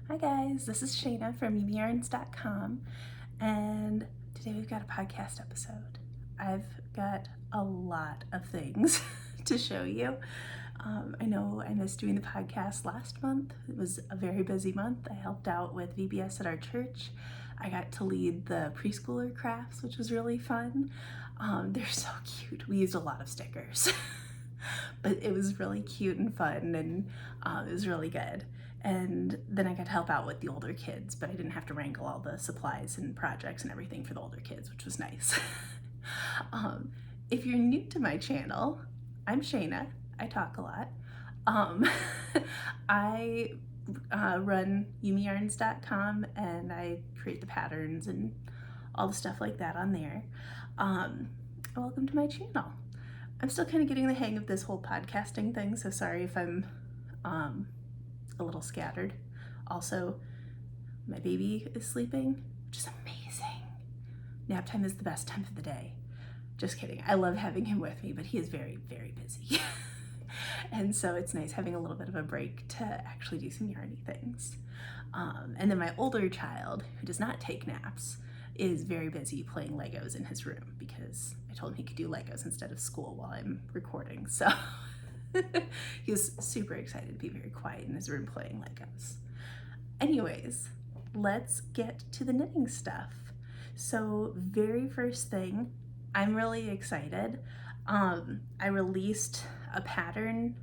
Hi guys, this is Shayna from YumiYarns.com, and today we've got a podcast episode. I've got a lot of things to show you. I know I missed doing the podcast last month. It was a very busy month. I helped out with VBS at our church. I got to lead the preschooler crafts, which was really fun. They're so cute. We used a lot of stickers, but it was really cute and fun, and it was really good. And then I got to help out with the older kids, but I didn't have to wrangle all the supplies and projects and everything for the older kids, which was nice. If you're new to my channel, I'm Shayna. I talk a lot. I run YumiYarns.com, and I create the patterns and all the stuff like that on there. Welcome to my channel. I'm still kind of getting the hang of this whole podcasting thing, so sorry if I'm a little scattered. Also, my baby is sleeping, which is amazing. Nap time is the best time of the day. Just kidding. I love having him with me, but he is very, very busy. And so it's nice having a little bit of a break to actually do some yarny things. And then my older child, who does not take naps, is very busy playing Legos in his room because I told him he could do Legos instead of school while I'm recording. So he was super excited to be very quiet in his room playing Legos. Anyways, let's get to the knitting stuff. So very first thing, I'm really excited. I released a pattern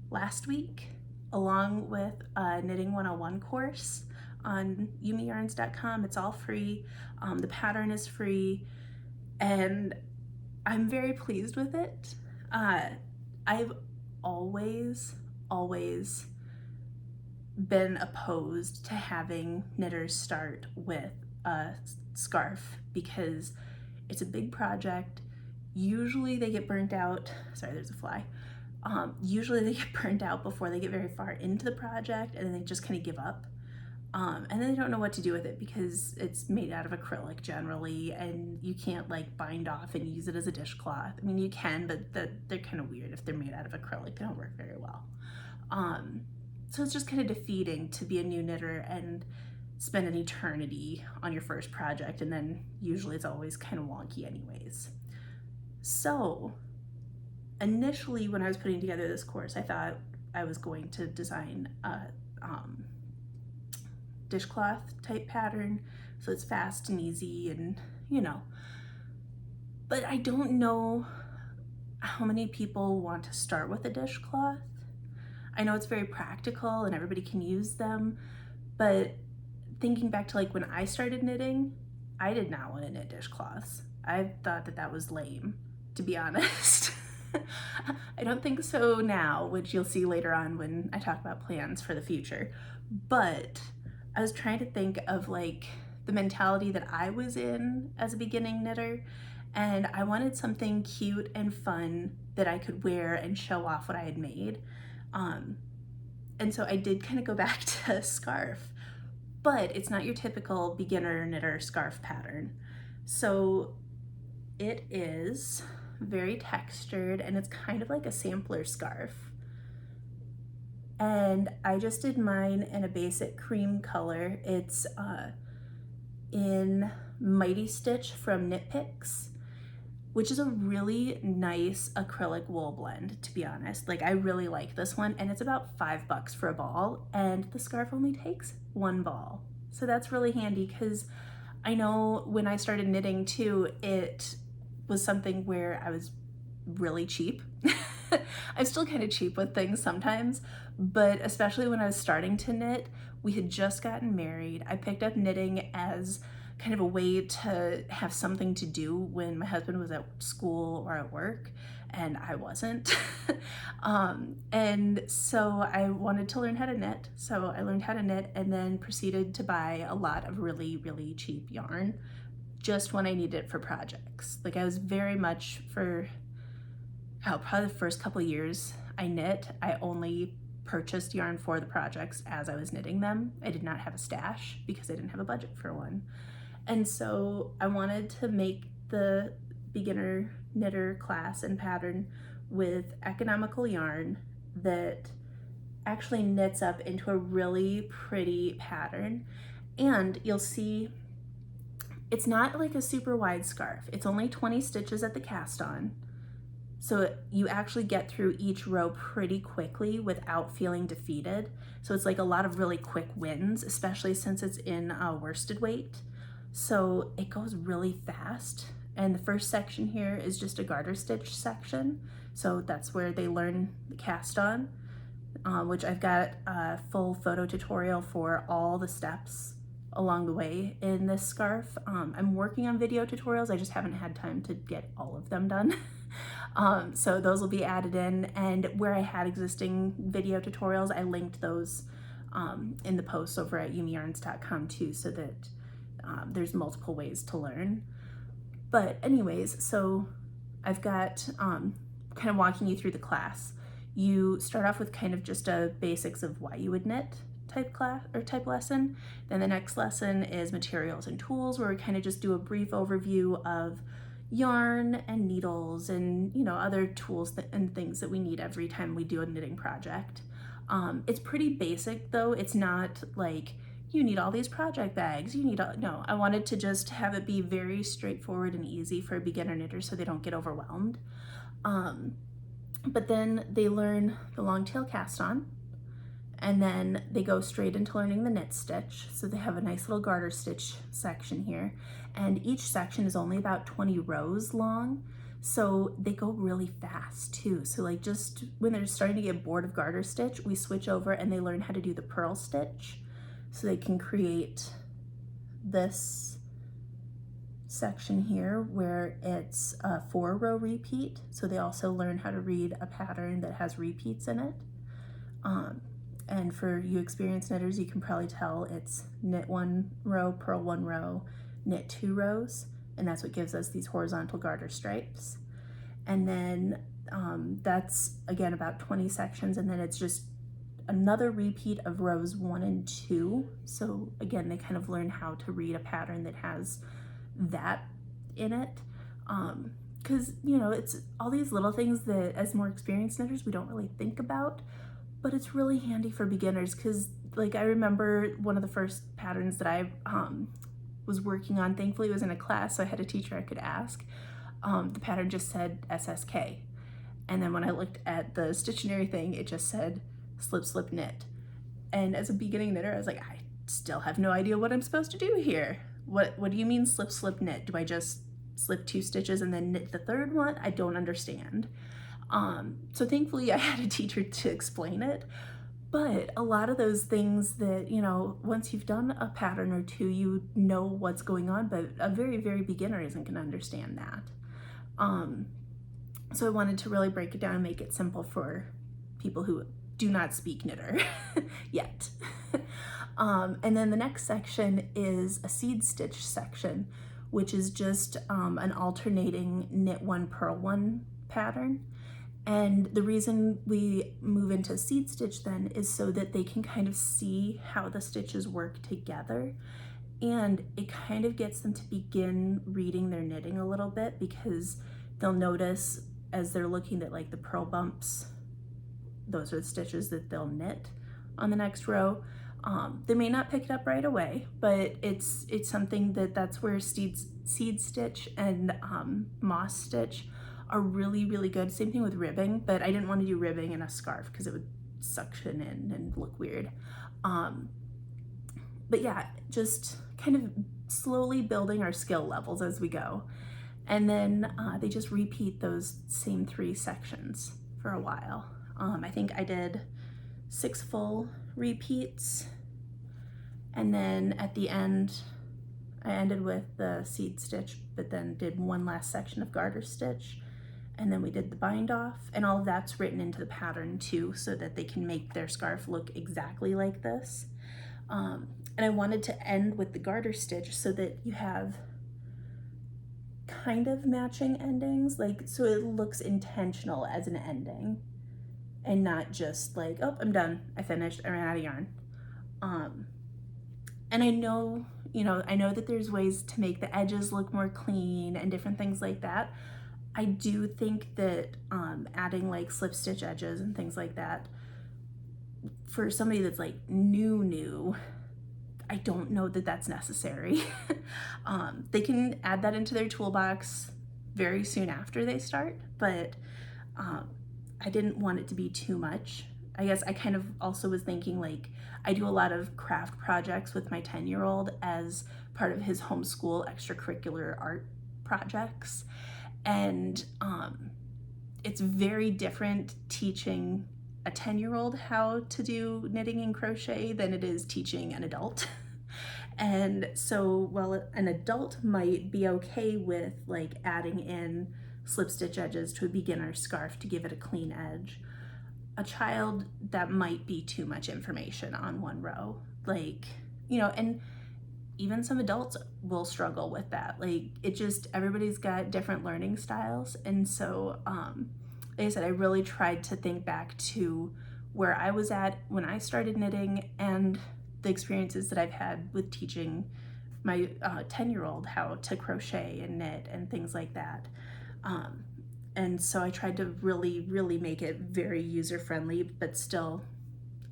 last week along with a Knitting 101 course on YumiYarns.com. It's all free. The pattern is free, and I'm very pleased with it. I've always been opposed to having knitters start with a scarf because it's a big project. Usually they get burnt out. Sorry, there's a fly. Usually they get burnt out before they get very far into the project, and then they just kind of give up. And then they don't know what to do with it because it's made out of acrylic generally, and you can't like bind off and use it as a dishcloth. I mean, you can, but they're kind of weird if they're made out of acrylic. They don't work very well. So it's just kind of defeating to be a new knitter and spend an eternity on your first project, and then usually it's always kind of wonky anyways. So initially when I was putting together this course, I thought I was going to design a dishcloth type pattern so it's fast and easy, and but I don't know how many people want to start with a dishcloth. I know it's very practical and everybody can use them, but thinking back to like when I started knitting, I did not want to knit dishcloths. I thought that was lame, to be honest. I don't think so now, which you'll see later on when I talk about plans for the future. But I was trying to think of like the mentality that I was in as a beginning knitter, and I wanted something cute and fun that I could wear and show off what I had made. And so I did kind of go back to scarf, but it's not your typical beginner knitter scarf pattern. So it is very textured, and it's kind of like a sampler scarf. And I just did mine in a basic cream color. It's in Mighty Stitch from Knit Picks, which is a really nice acrylic wool blend, to be honest. Like, I really like this one, and it's about $5 for a ball, and the scarf only takes one ball. So that's really handy, because I know when I started knitting too, it was something where I was really cheap. I'm still kind of cheap with things sometimes, but especially when I was starting to knit, we had just gotten married. I picked up knitting as kind of a way to have something to do when my husband was at school or at work and I wasn't. And so I wanted to learn how to knit. So I learned how to knit and then proceeded to buy a lot of really, really cheap yarn just when I needed it for projects. Like, I was very much for probably the first couple of years I knit, I only purchased yarn for the projects as I was knitting them. I did not have a stash because I didn't have a budget for one. And so I wanted to make the beginner knitter class and pattern with economical yarn that actually knits up into a really pretty pattern. And you'll see it's not like a super wide scarf. It's only 20 stitches at the cast on. So you actually get through each row pretty quickly without feeling defeated. So it's like a lot of really quick wins, especially since it's in worsted weight. So it goes really fast. And the first section here is just a garter stitch section. So that's where they learn the cast on, which I've got a full photo tutorial for all the steps along the way in this scarf. I'm working on video tutorials. I just haven't had time to get all of them done. So those will be added in, and where I had existing video tutorials, I linked those in the posts over at YumiYarns.com too, so that there's multiple ways to learn. But anyways, so I've got kind of walking you through the class. You start off with kind of just a basics of why you would knit type class or type lesson. Then the next lesson is materials and tools, where we kind of just do a brief overview of yarn and needles and, you know, other tools and things that we need every time we do a knitting project. It's pretty basic though. It's not like you need all these project bags, you need no, I wanted to just have it be very straightforward and easy for a beginner knitter so they don't get overwhelmed. But then they learn the long tail cast on, and then they go straight into learning the knit stitch. So they have a nice little garter stitch section here, and each section is only about 20 rows long. So they go really fast too. So like just when they're starting to get bored of garter stitch, we switch over and they learn how to do the purl stitch. So they can create this section here where it's a 4-row repeat. So they also learn how to read a pattern that has repeats in it. And for you experienced knitters, you can probably tell it's knit 1 row, purl 1 row, knit 2 rows, and that's what gives us these horizontal garter stripes. And then that's again about 20 sections, and then it's just another repeat of rows 1 and 2. So again, they kind of learn how to read a pattern that has that in it. Because, you know, it's all these little things that as more experienced knitters, we don't really think about. But it's really handy for beginners, because like I remember one of the first patterns that I was working on, thankfully it was in a class, so I had a teacher I could ask. The pattern just said SSK. And then when I looked at the Stittionary thing, it just said slip, slip, knit. And as a beginning knitter, I was like, I still have no idea what I'm supposed to do here. What do you mean slip, slip, knit? Do I just slip 2 stitches and then knit the 3rd one? I don't understand. So thankfully I had a teacher to explain it, but a lot of those things that, you know, once you've done a pattern or 2, you know what's going on, but a very, very beginner isn't going to understand that. So I wanted to really break it down and make it simple for people who do not speak knitter yet. And then the next section is a seed stitch section, which is just an alternating knit 1, purl 1 pattern. And the reason we move into seed stitch then is so that they can kind of see how the stitches work together. And it kind of gets them to begin reading their knitting a little bit, because they'll notice as they're looking at like the purl bumps, those are the stitches that they'll knit on the next row. They may not pick it up right away, but it's something that's where seed stitch and moss stitch are really, really good. Same thing with ribbing, but I didn't want to do ribbing in a scarf because it would suction in and look weird. But yeah, just kind of slowly building our skill levels as we go. And then they just repeat those same 3 sections for a while. I think I did 6 full repeats, and then at the end I ended with the seed stitch, but then did 1 last section of garter stitch, and then we did the bind off, and all of that's written into the pattern too, so that they can make their scarf look exactly like this. And I wanted to end with the garter stitch so that you have kind of matching endings, like so it looks intentional as an ending and not just like, oh, I'm done, I finished, I ran out of yarn. And I know, you know, I know that there's ways to make the edges look more clean and different things like that. I do think that adding like slip stitch edges and things like that for somebody that's like new, I don't know that that's necessary. They can add that into their toolbox very soon after they start, but I didn't want it to be too much. I guess I kind of also was thinking, like, I do a lot of craft projects with my 10-year-old as part of his homeschool extracurricular art projects. And it's very different teaching a 10-year-old how to do knitting and crochet than it is teaching an adult. And so while an adult might be okay with like adding in slip stitch edges to a beginner scarf to give it a clean edge, a child, that might be too much information on one row. Like, you know, and even some adults will struggle with that. Like, it just, everybody's got different learning styles. And so, like I said, I really tried to think back to where I was at when I started knitting and the experiences that I've had with teaching my 10-year-old how to crochet and knit and things like that. And so I tried to really make it very user-friendly, but still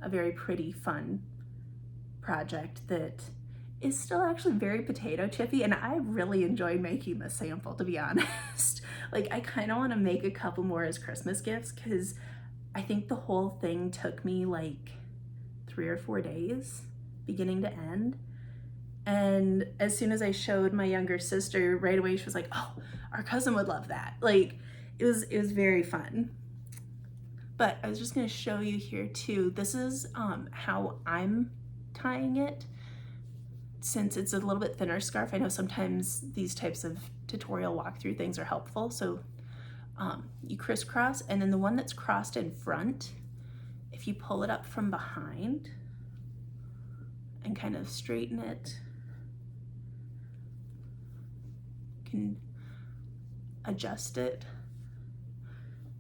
a very pretty, fun project that is still actually very potato chippy, and I really enjoyed making the sample, to be honest. Like, I kind of want to make a couple more as Christmas gifts, because I think the whole thing took me like 3 or 4 days, beginning to end. And as soon as I showed my younger sister, right away she was like, oh, our cousin would love that. Like, it was very fun. But I was just going to show you here too. This is how I'm tying it. Since it's a little bit thinner scarf, I know sometimes these types of tutorial walkthrough things are helpful. So you crisscross, and then the one that's crossed in front, if you pull it up from behind and kind of straighten it, you can adjust it.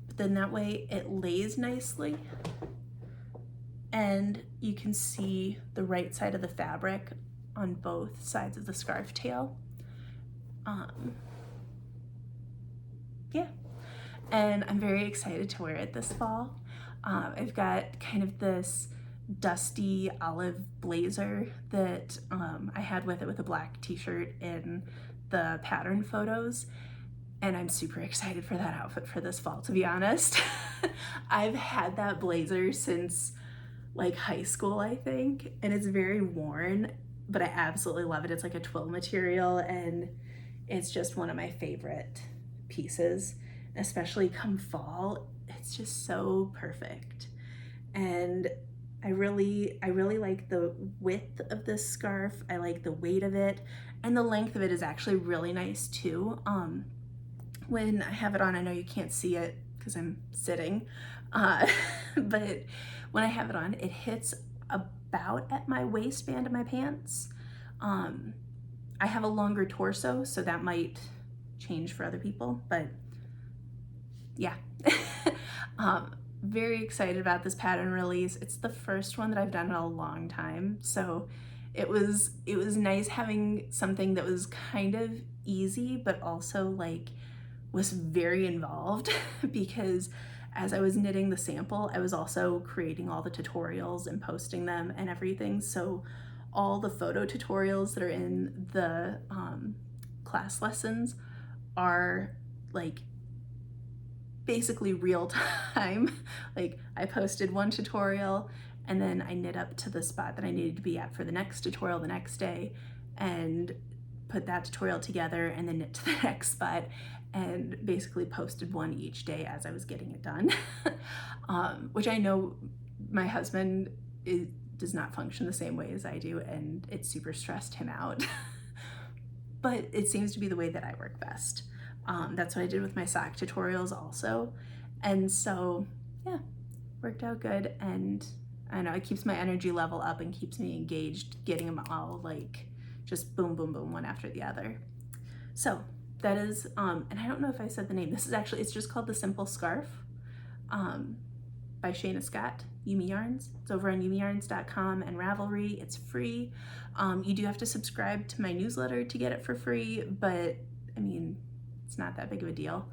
But then that way it lays nicely, and you can see the right side of the fabric on both sides of the scarf tail. Yeah, and I'm very excited to wear it this fall. I've got kind of this dusty olive blazer that I had with it with a black t-shirt in the pattern photos, and I'm super excited for that outfit for this fall, to be honest. I've had that blazer since like high school, I think, and it's very worn, but I absolutely love it. It's like a twill material, and it's just one of my favorite pieces, especially come fall. It's just so perfect. And I really like the width of this scarf. I like the weight of it, and the length of it is actually really nice too. When I have it on, I know you can't see it because I'm sitting, but when I have it on, it hits about at my waistband of my pants. I have a longer torso, so that might change for other people, but yeah. Very excited about this pattern release. It's the first one that I've done in a long time, so it was nice having something that was kind of easy, but also like was very involved because as I was knitting the sample, I was also creating all the tutorials and posting them and everything. So all the photo tutorials that are in the class lessons are like basically real time. Like, I posted one tutorial and then I knit up to the spot that I needed to be at for the next tutorial the next day and put that tutorial together and then knit to the next spot, and basically posted one each day as I was getting it done. Which I know my husband does not function the same way as I do, and it super stressed him out. But it seems to be the way that I work best. That's what I did with my sock tutorials also. And so, yeah, worked out good. And I know it keeps my energy level up and keeps me engaged, getting them all like just boom, boom, boom, one after the other. So that is, and I don't know if I said the name. This is actually, it's just called The Simple Scarf by Shayna Scott, YumiYarns. It's over on YumiYarns.com and Ravelry. It's free. You do have to subscribe to my newsletter to get it for free, but I mean, it's not that big of a deal.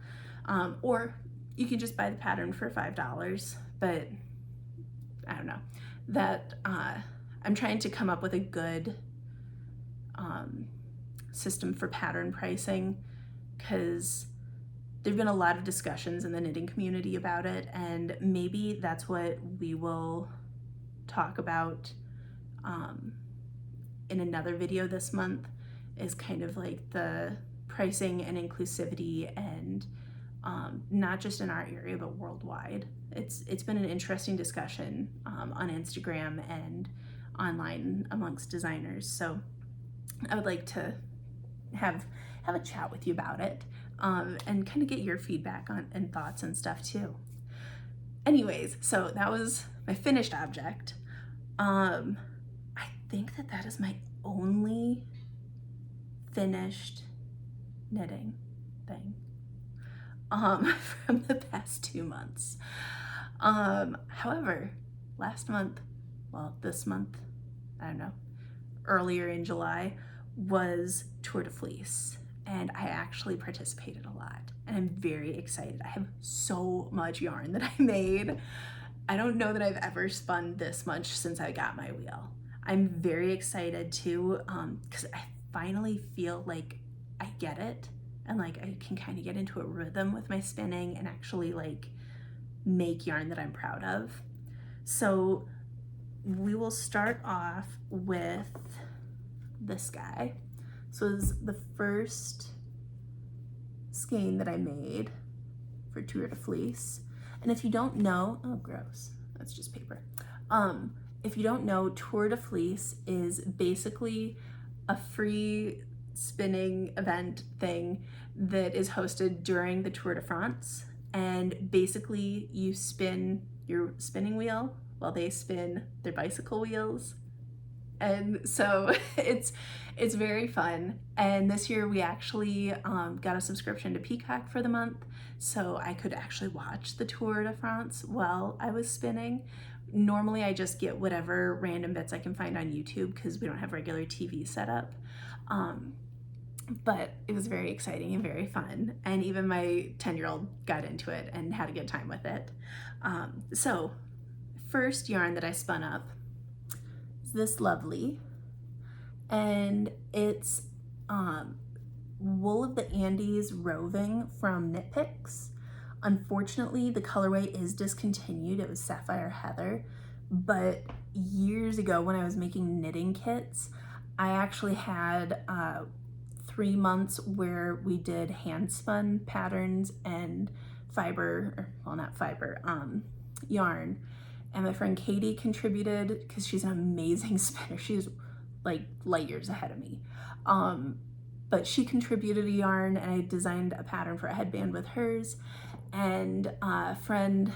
Or you can just buy the pattern for $5, but I don't know. that I'm trying to come up with a good system for pattern pricing, because there've been a lot of discussions in the knitting community about it, and maybe that's what we will talk about in another video this month, is kind of like the pricing and inclusivity, and not just in our area but worldwide. It's been an interesting discussion on Instagram and online amongst designers, so I would like to have a chat with you about it, and kind of get your feedback on and thoughts and stuff too. Anyways, so that was my finished object. I think that is my only finished knitting thing from the past 2 months. However, last month, well, this month, I don't know, earlier in July was Tour de Fleece, and I actually participated a lot, and I'm very excited. I have so much yarn that I made. I don't know that I've ever spun this much since I got my wheel. I'm very excited too, because I finally feel like I get it, and like I can kind of get into a rhythm with my spinning and actually like make yarn that I'm proud of. So we will start off with this guy. So this is the first skein that I made for Tour de Fleece. And if you don't know, oh gross, that's just paper. If you don't know, Tour de Fleece is basically a free spinning event thing that is hosted during the Tour de France. And basically you spin your spinning wheel while they spin their bicycle wheels. And so it's very fun. And this year we actually got a subscription to Peacock for the month, so I could actually watch the Tour de France while I was spinning. Normally I just get whatever random bits I can find on YouTube because we don't have regular TV set up. But it was very exciting and very fun. And even my 10-year-old got into it and had a good time with it. So first yarn that I spun up is this lovely, and it's Wool of the Andes Roving from Knit Picks. Unfortunately, the colorway is discontinued. It was Sapphire Heather, but years ago when I was making knitting kits, I actually had 3 months where we did hand spun patterns and fiber, or, well, not fiber, yarn. And my friend Katie contributed because she's an amazing spinner. She's like light years ahead of me. But she contributed a yarn, and I designed a pattern for a headband with hers. And a friend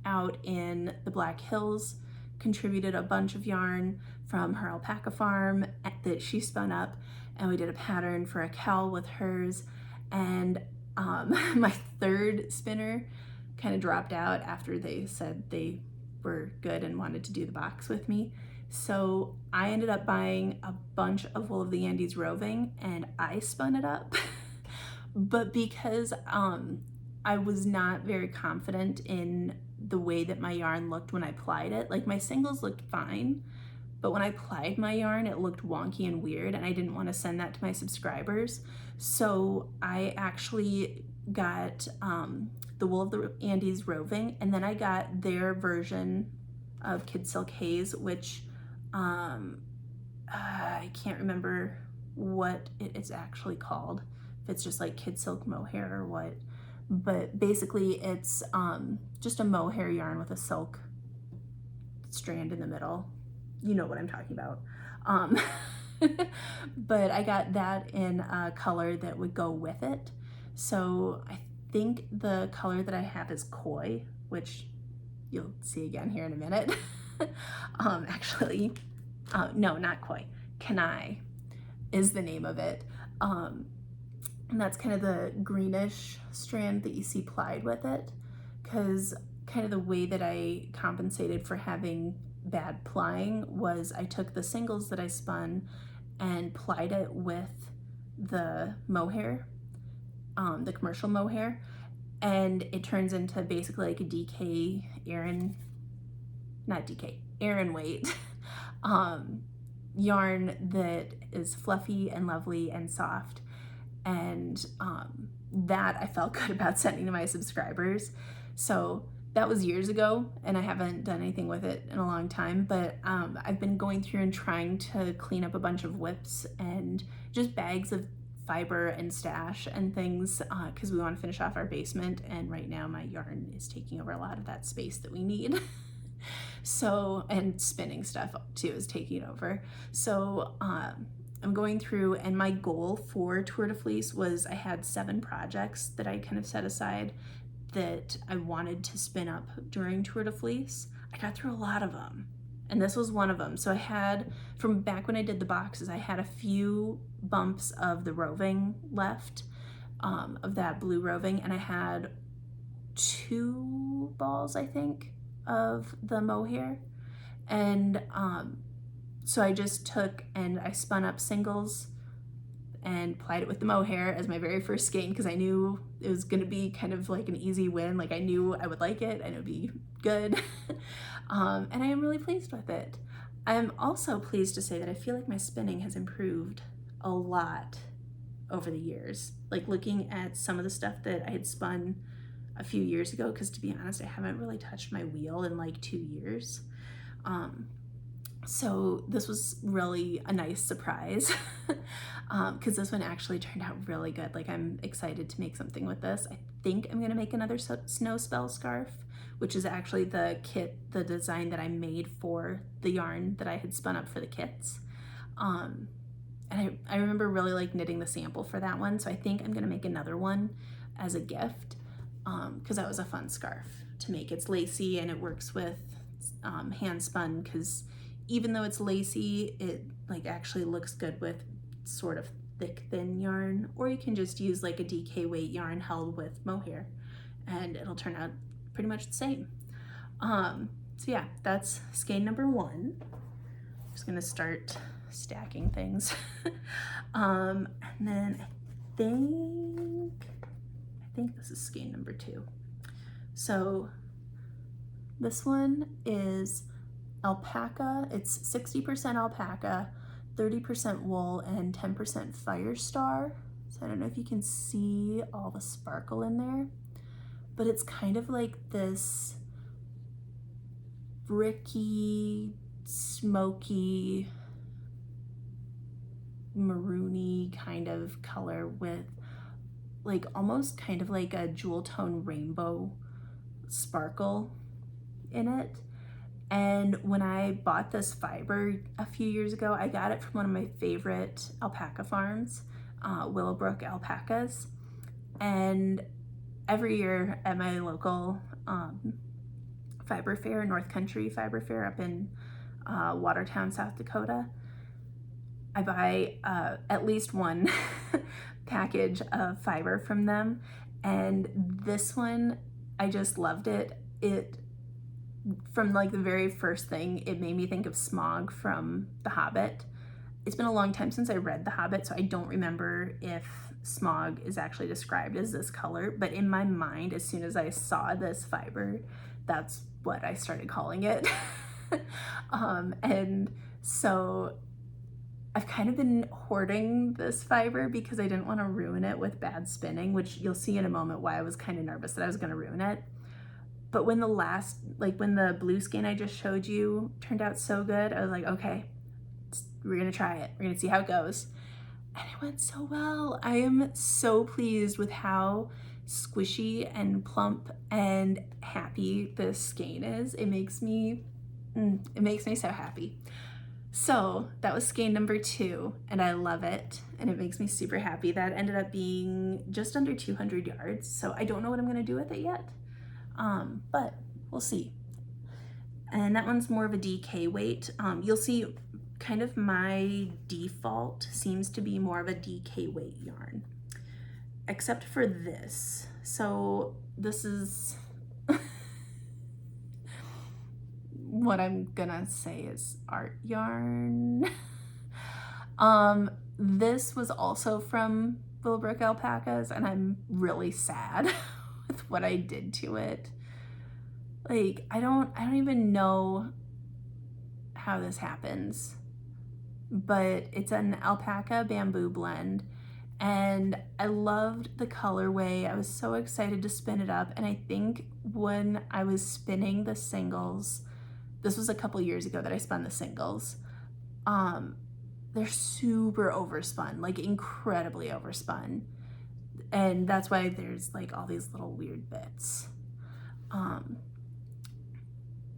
out in the Black Hills contributed a bunch of yarn from her alpaca farm that she spun up, and we did a pattern for a cowl with hers. And my third spinner kind of dropped out after they said they were good and wanted to do the box with me. So I ended up buying a bunch of Wool of the Andes Roving, and I spun it up. But because I was not very confident in the way that my yarn looked when I plied it, like my singles looked fine, but when I plied my yarn, it looked wonky and weird, and I didn't want to send that to my subscribers. So I actually got the Wool of the Andes Roving, and then I got their version of Kid Silk Haze, which I can't remember what it's actually called, if it's just like Kid Silk Mohair or what, but basically it's just a mohair yarn with a silk strand in the middle. You know what I'm talking about. But I got that in a color that would go with it. So I think the color that I have is Koi, which you'll see again here in a minute. Actually, no, not Koi. Kanai is the name of it. And that's kind of the greenish strand that you see plied with it, because kind of the way that I compensated for having bad plying was I took the singles that I spun and plied it with the mohair, the commercial mohair, and it turns into basically like a DK Aran, not DK, Aran weight yarn that is fluffy and lovely and soft, and that I felt good about sending to my subscribers. So that was years ago, and I haven't done anything with it in a long time, but I've been going through and trying to clean up a bunch of whips and just bags of fiber and stash and things, because we want to finish off our basement, and right now my yarn is taking over a lot of that space that we need. So, and spinning stuff too is taking over. So I'm going through, and my goal for Tour de Fleece was I had 7 projects that I kind of set aside that I wanted to spin up during Tour de Fleece. I got through a lot of them, and this was one of them. So I had, from back when I did the boxes, I had a few bumps of the roving left, of that blue roving, and I had 2 balls, I think, of the mohair. And so I just took and I spun up singles and plied it with the mohair as my very first skein, because I knew it was going to be kind of like an easy win. Like, I knew I would like it and it would be good. And I am really pleased with it. I'm also pleased to say that I feel like my spinning has improved a lot over the years. Like, looking at some of the stuff that I had spun a few years ago, because to be honest, I haven't really touched my wheel in like 2 years. So this was really a nice surprise, because this one actually turned out really good. Like, I'm excited to make something with this. I think I'm gonna make another snow spell scarf, which is actually the kit, the design that I made for the yarn that I had spun up for the kits. And I remember really like knitting the sample for that one, so I think I'm gonna make another one as a gift, because that was a fun scarf to make. It's lacy and it works with hand spun, because even though it's lacy, it like actually looks good with sort of thick, thin yarn, or you can just use like a DK weight yarn held with mohair and it'll turn out pretty much the same. So yeah, that's skein number 1. I'm just gonna start stacking things. And then I think this is skein number 2. So this one is alpaca. It's 60% alpaca, 30% wool, and 10% Firestar. So I don't know if you can see all the sparkle in there, but it's kind of like this bricky, smoky, maroony kind of color with like almost kind of like a jewel tone rainbow sparkle in it. And when I bought this fiber a few years ago, I got it from one of my favorite alpaca farms, Willowbrook Alpacas. And every year at my local fiber fair, North Country Fiber Fair up in Watertown, South Dakota, I buy at least one package of fiber from them. And this one, I just loved it. From like the very first thing, it made me think of Smaug from The Hobbit. It's been a long time since I read The Hobbit, so I don't remember if Smaug is actually described as this color, but in my mind, as soon as I saw this fiber, that's what I started calling it. And so I've kind of been hoarding this fiber because I didn't want to ruin it with bad spinning, which you'll see in a moment why I was kind of nervous that I was going to ruin it. But when when the blue skein I just showed you turned out so good, I was like, okay, we're gonna try it. We're gonna see how it goes. And it went so well. I am so pleased with how squishy and plump and happy this skein is. It makes me so happy. So that was skein number 2, and I love it, and it makes me super happy. That ended up being just under 200 yards, so I don't know what I'm gonna do with it yet. But we'll see. And that one's more of a DK weight. You'll see kind of my default seems to be more of a DK weight yarn, except for this. So this is what I'm gonna say is art yarn. This was also from Willowbrook Alpacas, and I'm really sad with what I did to it. Like, I don't even know how this happens, but it's an alpaca bamboo blend, and I loved the colorway. I was so excited to spin it up, and I think when I was spinning the singles, this was a couple years ago that I spun the singles, they're super overspun, like incredibly overspun, and that's why there's like all these little weird bits.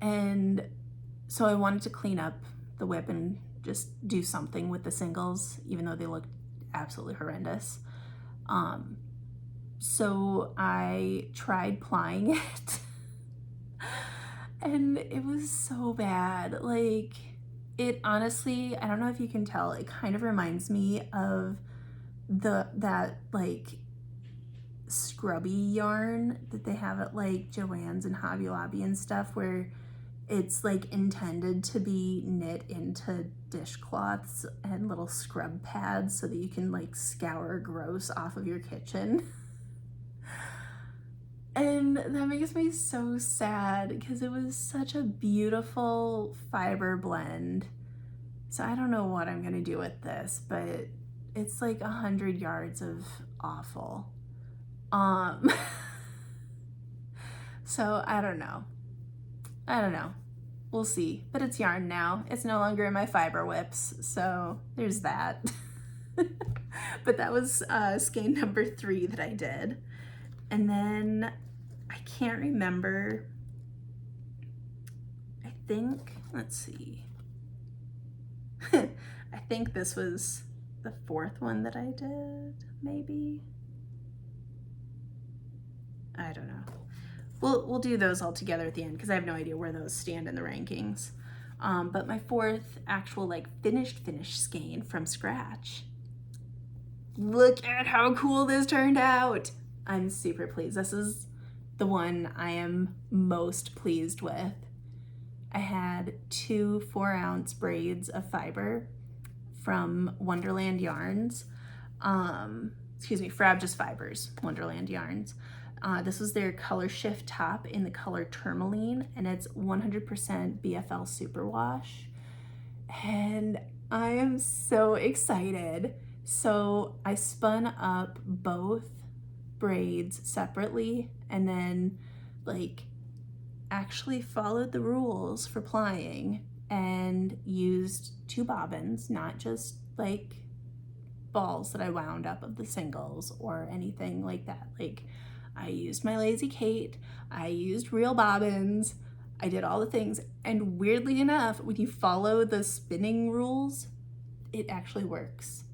And so I wanted to clean up the whip and just do something with the singles, even though they looked absolutely horrendous. So I tried plying it and it was so bad. Like, it honestly, I don't know if you can tell, it kind of reminds me of that like scrubby yarn that they have at like Joann's and Hobby Lobby and stuff, where it's like intended to be knit into dishcloths and little scrub pads so that you can like scour gross off of your kitchen. And that makes me so sad because it was such a beautiful fiber blend. So I don't know what I'm gonna do with this, but it's like 100 yards of awful. So I don't know. We'll see. But it's yarn now. It's no longer in my fiber whips, so there's that. But that was skein number 3 that I did. And then I can't remember. I think, let's see. I think this was the 4th one that I did, maybe. I don't know. We'll do those all together at the end because I have no idea where those stand in the rankings. But my 4th actual like finished skein from scratch. Look at how cool this turned out. I'm super pleased. This is the one I am most pleased with. I had 2 4-ounce braids of fiber from Wonderland Yarns. Frab Just Fibers, Wonderland Yarns. This was their color shift top in the color tourmaline, and it's 100% BFL superwash. And I am so excited. So I spun up both braids separately and then like actually followed the rules for plying and used 2 bobbins, not just like balls that I wound up of the singles or anything like that. Like, I used my Lazy Kate, I used real bobbins, I did all the things, and weirdly enough, when you follow the spinning rules, it actually works.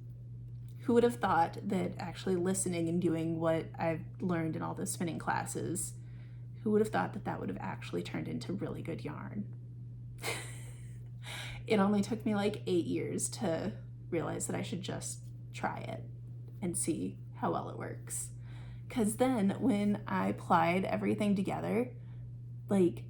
Who would have thought that actually listening and doing what I've learned in all the spinning classes, who would have thought that that would have actually turned into really good yarn? It only took me like 8 years to realize that I should just try it and see how well it works. Because then when I plied everything together, like,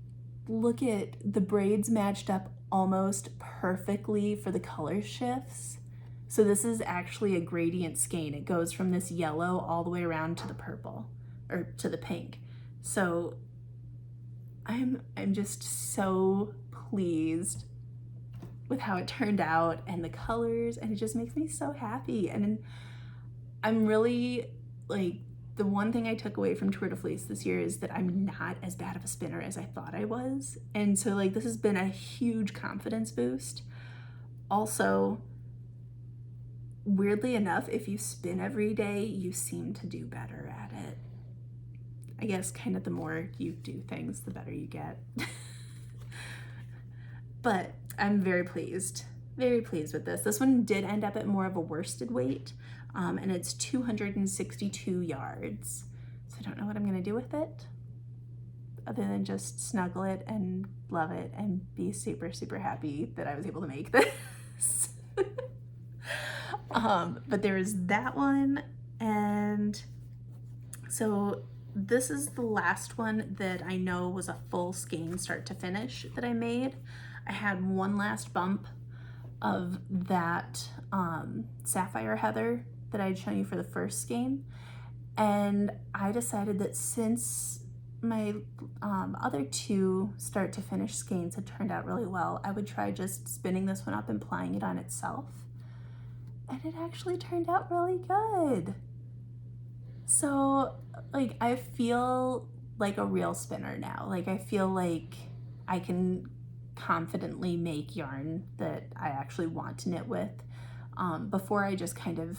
look at the braids matched up almost perfectly for the color shifts. So this is actually a gradient skein. It goes from this yellow all the way around to the purple, or to the pink. So I'm just so pleased with how it turned out and the colors, and it just makes me so happy. And I'm really, like, the one thing I took away from Tour de Fleece this year is that I'm not as bad of a spinner as I thought I was. And so like this has been a huge confidence boost. Also, weirdly enough, if you spin every day, you seem to do better at it. I guess kind of the more you do things, the better you get. But I'm very pleased with this. This one did end up at more of a worsted weight. And it's 262 yards. So I don't know what I'm gonna do with it other than just snuggle it and love it and be super, super happy that I was able to make this. But there is that one. And so this is the last one that I know was a full skein start to finish that I made. I had one last bump of that Sapphire Heather that I had shown you for the first skein. And I decided that since my other two start to finish skeins had turned out really well. I would try just spinning this one up and plying it on itself, and it actually turned out really good. So like I feel like a real spinner now. Like I feel like I can confidently make yarn that I actually want to knit with. Before I just kind of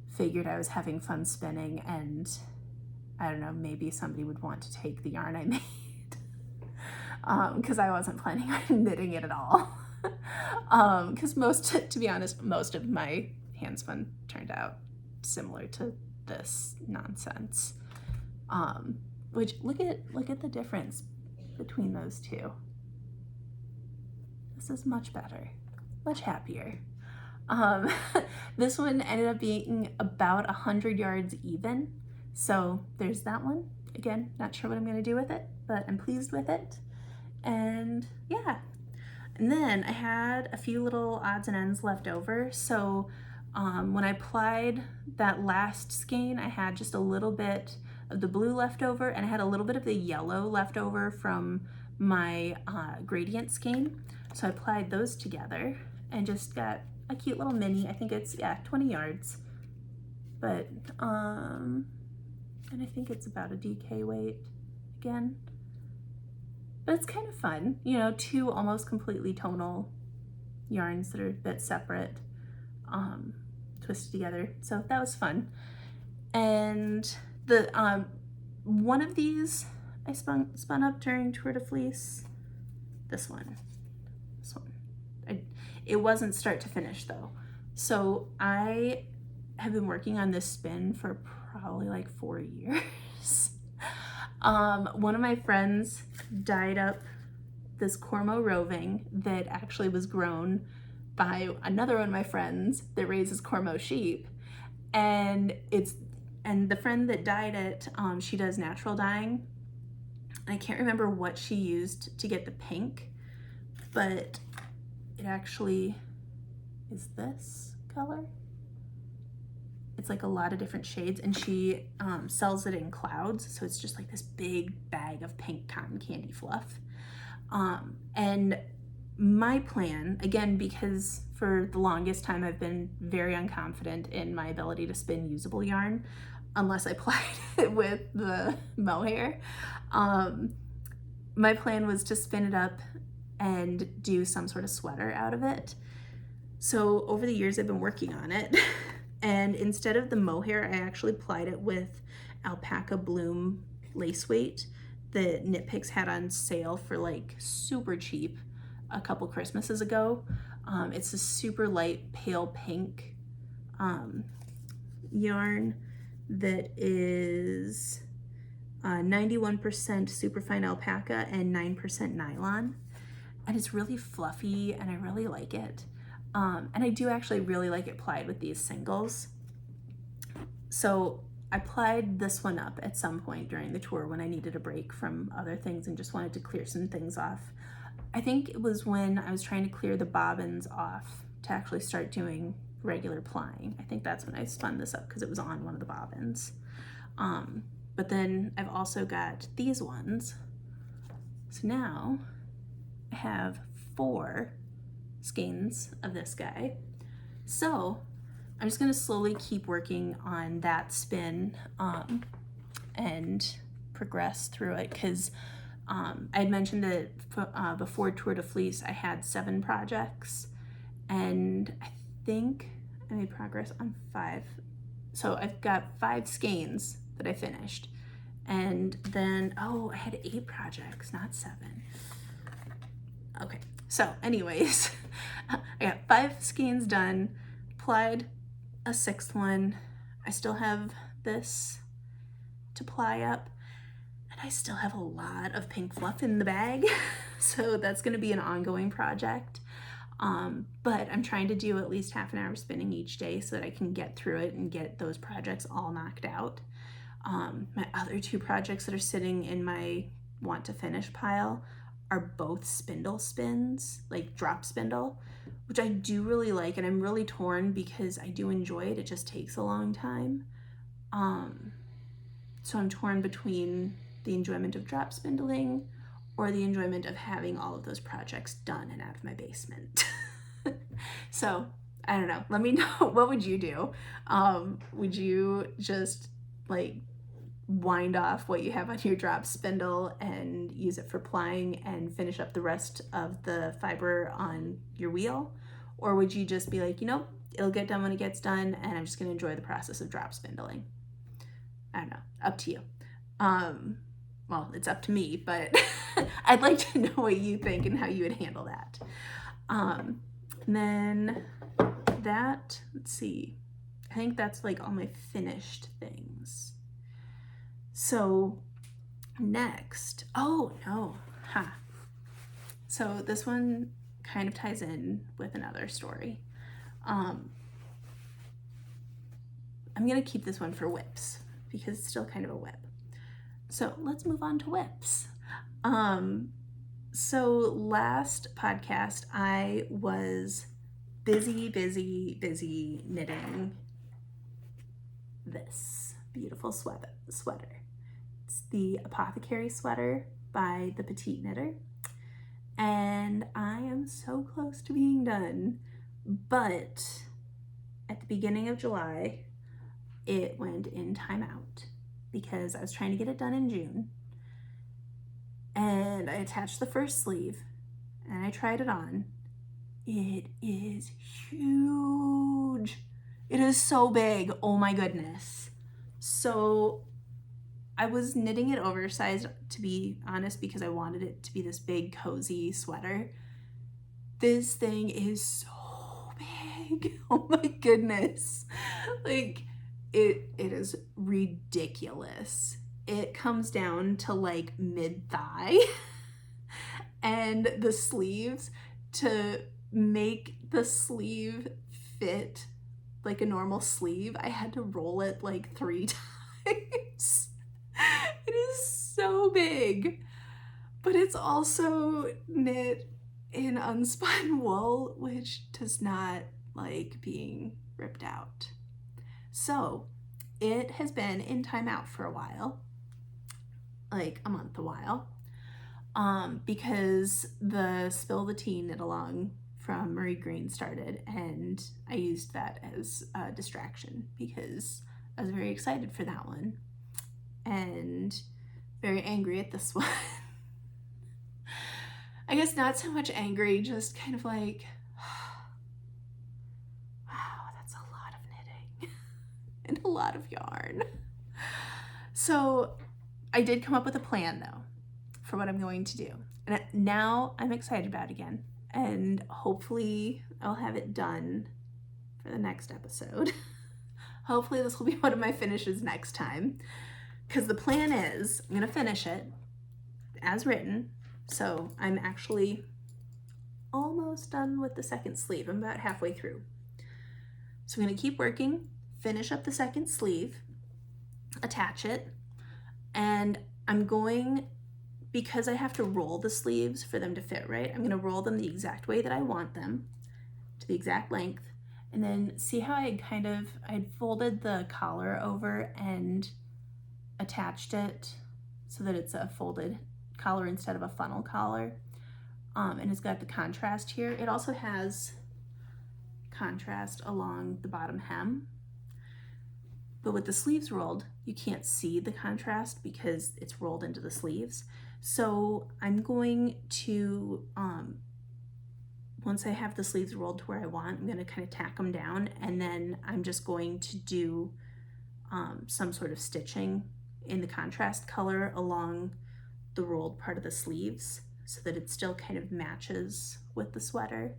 figured I was having fun spinning, and I don't know, maybe somebody would want to take the yarn I made because I wasn't planning on knitting it at all. Because to be honest, most of my hand spun turned out similar to this nonsense. Which look at the difference between those two. This is much better, much happier. This one ended up being about 100 yards even. So there's that one. Again, not sure what I'm gonna do with it, but I'm pleased with it. And yeah. And then I had a few little odds and ends left over. So when I plied that last skein, I had just a little bit of the blue left over, and I had a little bit of the yellow left over from my gradient skein. So I plied those together and just got a cute little mini. I think it's, yeah, 20 yards. But, and I think it's about a DK weight again. But it's kind of fun, you know, two almost completely tonal yarns that are a bit separate, twisted together. So that was fun. And the one of these I spun up during Tour de Fleece. This one. It wasn't start to finish though. So I have been working on this spin for probably like 4 years. One of my friends dyed up this Cormo roving that actually was grown by another one of my friends that raises Cormo sheep. And the friend that dyed it, she does natural dyeing. I can't remember what she used to get the pink, but it actually is this color. It's like a lot of different shades, and she sells it in clouds, so it's just like this big bag of pink cotton candy fluff. And my plan, again, because for the longest time I've been very unconfident in my ability to spin usable yarn unless I plied it with the mohair. My plan was to spin it up and do some sort of sweater out of it. So over the years I've been working on it, and instead of the mohair, I actually plied it with Alpaca Bloom lace weight that Knit Picks had on sale for like super cheap a couple Christmases ago. It's a super light pale pink yarn that is 91% superfine alpaca and 9% nylon. And it's really fluffy and I really like it. And I do actually really like it plied with these singles. So I plied this one up at some point during the tour when I needed a break from other things and just wanted to clear some things off. I think it was when I was trying to clear the bobbins off to actually start doing regular plying. I think that's when I spun this up because it was on one of the bobbins. But then I've also got these ones. So now I have 4 skeins of this guy. So I'm just gonna slowly keep working on that spin and progress through it, because I had mentioned that before Tour de Fleece I had 7 projects, and I think I made progress on 5. So I've got 5 skeins that I finished, and then I had 8 projects, not 7. Okay, so anyways, I got 5 skeins done, plied a 6th one. I still have this to ply up, and I still have a lot of pink fluff in the bag, so that's going to be an ongoing project. But I'm trying to do at least half an hour spinning each day so that I can get through it and get those projects all knocked out. My other 2 projects that are sitting in my want to finish pile are both spindle spins, like drop spindle, which I do really like, and I'm really torn because I do enjoy it. It just takes a long time. So I'm torn between the enjoyment of drop spindling or the enjoyment of having all of those projects done and out of my basement. So I don't know, let me know, what would you do? Would you just like wind off what you have on your drop spindle and use it for plying and finish up the rest of the fiber on your wheel? Or would you just be like, you know, it'll get done when it gets done and I'm just going to enjoy the process of drop spindling? I don't know, up to you. Well, it's up to me, but I'd like to know what you think and how you would handle that. And then that, let's see, I think that's like all my finished things. So next, oh no, so this one kind of ties in with another story. I'm gonna keep this one for whips because it's still kind of a whip. So let's move on to whips. So last podcast I was busy knitting this beautiful sweater. It's the Apothecary Sweater by the Petite Knitter, and I am so close to being done, but at the beginning of July it went in timeout because I was trying to get it done in June, and I attached the first sleeve and I tried it on. It is huge. It is so big, oh my goodness. So I was knitting it oversized, to be honest, because I wanted it to be this big cozy sweater. This thing is so big, oh my goodness. Like it is ridiculous. It comes down to like mid-thigh and the sleeves, to make the sleeve fit like a normal sleeve, I had to roll it like 3 times. It is so big, but it's also knit in unspun wool, which does not like being ripped out. So it has been in timeout for a while, like a month a while, because the Spill the Tea knit along from Marie Green started, and I used that as a distraction because I was very excited for that one and very angry at this one. I guess not so much angry, just kind of like, wow, that's a lot of knitting and a lot of yarn. So I did come up with a plan though for what I'm going to do, and now I'm excited about it again. And hopefully I'll have it done for the next episode. Hopefully this will be one of my finishes next time, because the plan is I'm gonna finish it as written. So I'm actually almost done with the second sleeve. I'm about halfway through. So I'm gonna keep working, finish up the second sleeve, attach it, and I'm going, because I have to roll the sleeves for them to fit right, I'm gonna roll them the exact way that I want them, to the exact length, and then see how I'd folded the collar over and attached it so that it's a folded collar instead of a funnel collar. And it's got the contrast here. It also has contrast along the bottom hem, but with the sleeves rolled, you can't see the contrast because it's rolled into the sleeves. So I'm going to, once I have the sleeves rolled to where I want, I'm going to kind of tack them down, and then I'm just going to do some sort of stitching in the contrast color along the rolled part of the sleeves so that it still kind of matches with the sweater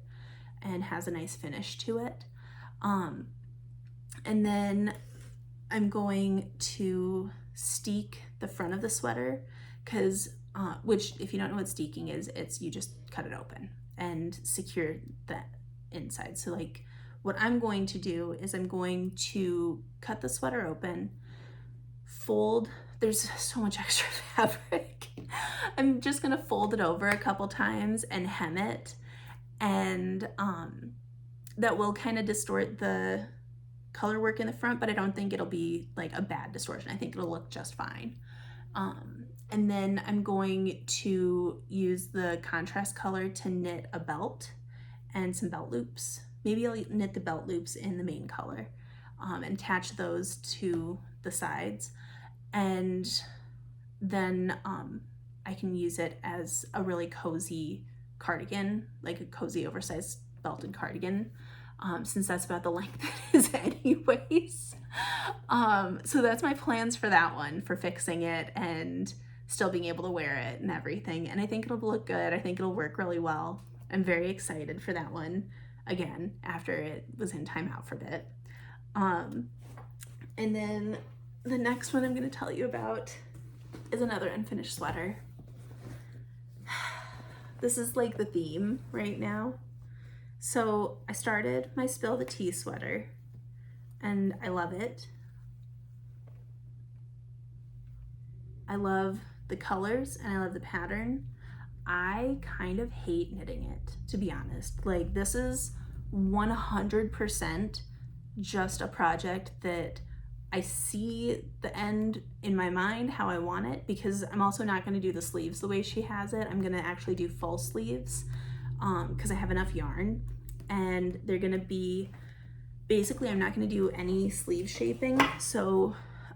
and has a nice finish to it. And then I'm going to steek the front of the sweater, because which, if you don't know what steeking is, it's you just cut it open and secure the inside. So like what I'm going to do is I'm going to cut the sweater open, fold, there's so much extra fabric. I'm just gonna fold it over a couple times and hem it, and that will kind of distort the color work in the front, but I don't think it'll be like a bad distortion. I think it'll look just fine. And then I'm going to use the contrast color to knit a belt and some belt loops. Maybe I'll knit the belt loops in the main color and attach those to the sides. And then I can use it as a really cozy cardigan, like a cozy oversized belted cardigan, since that's about the length it is anyways. So that's my plans for that one, for fixing it and still being able to wear it and everything. And I think it'll look good. I think it'll work really well. I'm very excited for that one, again, after it was in timeout for a bit. And then the next one I'm going to tell you about is another unfinished sweater. This is like the theme right now. So I started my Spill the Tea sweater and I love it. I love the colors and I love the pattern. I kind of hate knitting it, to be honest. Like, this is 100% just a project that I see the end in my mind how I want it, because I'm also not going to do the sleeves the way she has it. I'm going to actually do full sleeves because I have enough yarn, and they're going to be, basically I'm not going to do any sleeve shaping. So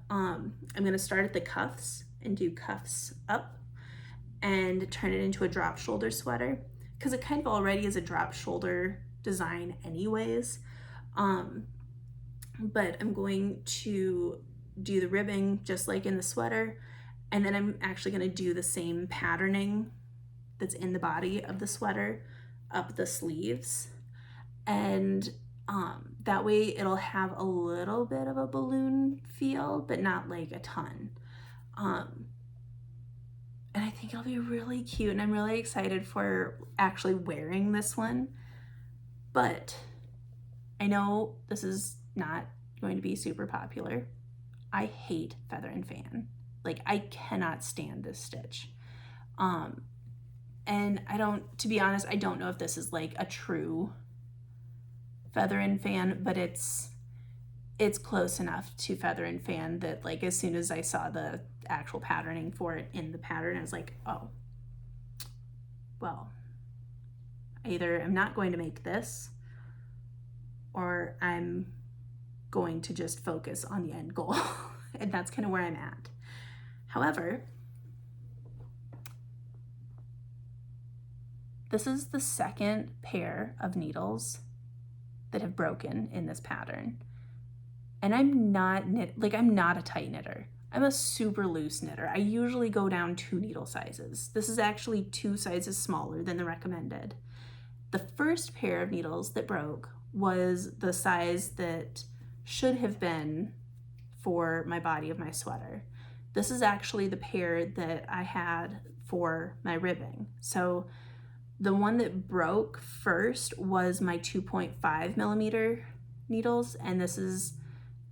I'm going to start at the cuffs and do cuffs up and turn it into a drop shoulder sweater, because it kind of already is a drop shoulder design anyways. But I'm going to do the ribbing just like in the sweater, and then I'm actually going to do the same patterning that's in the body of the sweater up the sleeves, and that way it'll have a little bit of a balloon feel, but not like a ton. And I think it'll be really cute, and I'm really excited for actually wearing this one. But I know this is not going to be super popular. I hate feather and fan. Like, I cannot stand this stitch. And to be honest, I don't know if this is like a true feather and fan, but it's close enough to feather and fan that, like, as soon as I saw the actual patterning for it in the pattern, I was like, oh, well, either I'm not going to make this, or I'm going to just focus on the end goal. And that's kind of where I'm at. However, this is the second pair of needles that have broken in this pattern. And I'm not a tight knitter. I'm a super loose knitter. I usually go down 2 needle sizes. This is actually 2 sizes smaller than the recommended. The first pair of needles that broke was the size that should have been for my body of my sweater. This is actually the pair that I had for my ribbing. So the one that broke first was my 2.5 millimeter needles, and this is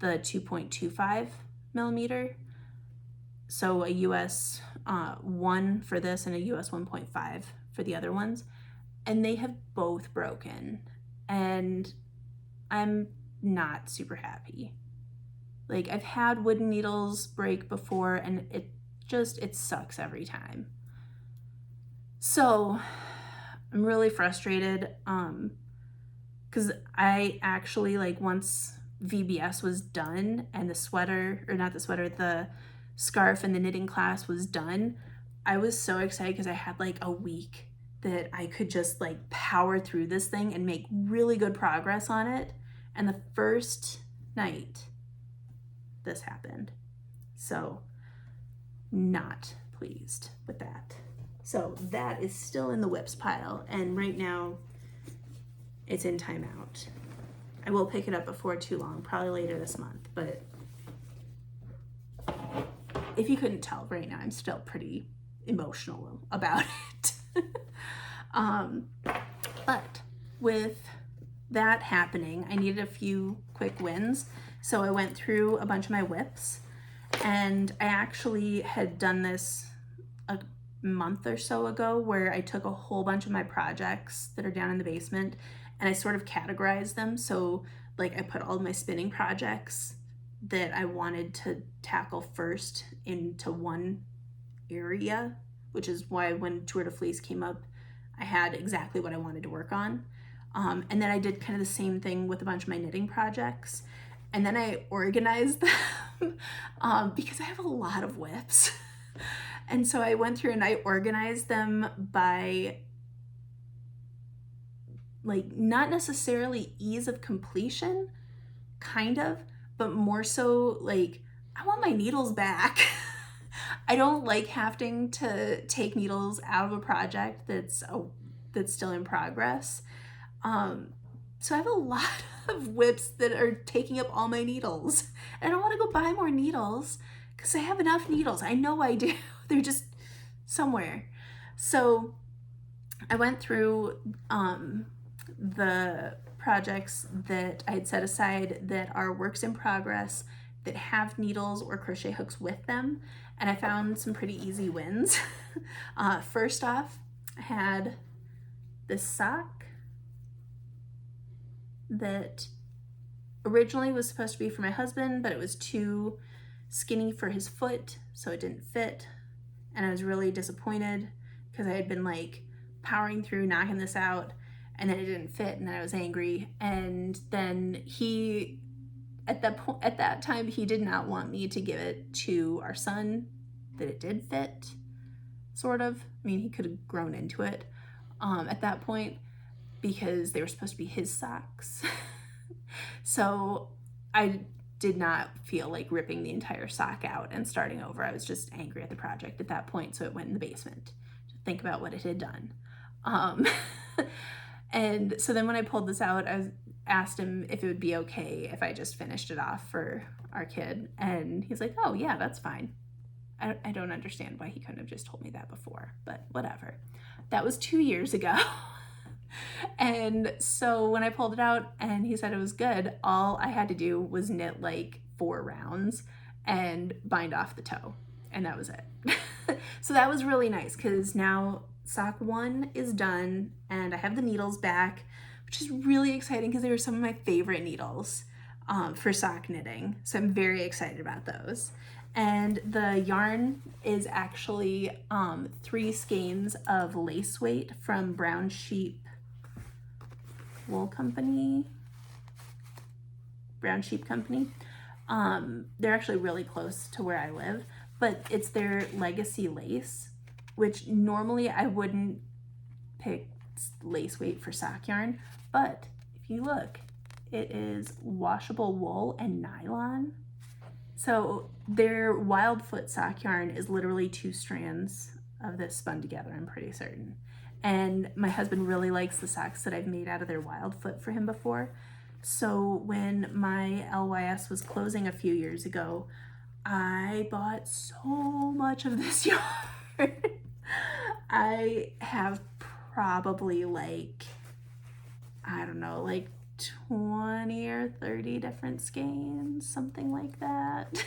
the 2.25 millimeter. So a US 1 for this and a US 1.5 for the other ones. And they have both broken, and I'm not super happy. Like, I've had wooden needles break before, and it sucks every time. So I'm really frustrated because I actually, like, once VBS was done and the scarf and the knitting class was done, I was so excited because I had like a week that I could just like power through this thing and make really good progress on it. And the first night this happened. So not pleased with that. So that is still in the whips pile, and right now it's in timeout. I will pick it up before too long, probably later this month, but if you couldn't tell, right now I'm still pretty emotional about it. But with that happening, I needed a few quick wins. So I went through a bunch of my whips, and I actually had done this a month or so ago, where I took a whole bunch of my projects that are down in the basement and I sort of categorized them. So like, I put all my spinning projects that I wanted to tackle first into one area, which is why when Tour de Fleece came up, I had exactly what I wanted to work on. And then I did kind of the same thing with a bunch of my knitting projects. And then I organized them because I have a lot of whips. And so I went through and I organized them by, like, not necessarily ease of completion, kind of, but more so like, I want my needles back. I don't like having to take needles out of a project that's still in progress. So I have a lot of whips that are taking up all my needles. And I don't want to go buy more needles because I have enough needles. I know I do. They're just somewhere. So I went through the projects that I had set aside that are works in progress that have needles or crochet hooks with them, and I found some pretty easy wins. First off, I had this sock that originally was supposed to be for my husband, but it was too skinny for his foot, so it didn't fit, and I was really disappointed because I had been like powering through knocking this out, and then it didn't fit, and then I was angry. And then he, at that time, he did not want me to give it to our son that it did fit, sort of. I mean, he could have grown into it at that point because they were supposed to be his socks. So I did not feel like ripping the entire sock out and starting over. I was just angry at the project at that point, so it went in the basement to think about what it had done. And so then when I pulled this out, I asked him if it would be okay if I just finished it off for our kid, and he's like, oh yeah, that's fine. I don't understand why he couldn't have just told me that before, but whatever. That was 2 years ago. And so when I pulled it out and he said it was good, all I had to do was knit like 4 rounds and bind off the toe, and that was it. So that was really nice because now sock 1 is done and I have the needles back, which is really exciting because they were some of my favorite needles for sock knitting. So I'm very excited about those. And the yarn is actually 3 skeins of lace weight from Brown Sheep Wool Company. Brown Sheep Company. They're actually really close to where I live, but it's their legacy lace, which normally I wouldn't pick lace weight for sock yarn, but if you look, it is washable wool and nylon. So their Wildfoot sock yarn is literally 2 strands of this spun together, I'm pretty certain. And my husband really likes the socks that I've made out of their Wildfoot for him before. So when my LYS was closing a few years ago, I bought so much of this yarn. I have probably like, I don't know, like 20 or 30 different skeins, something like that,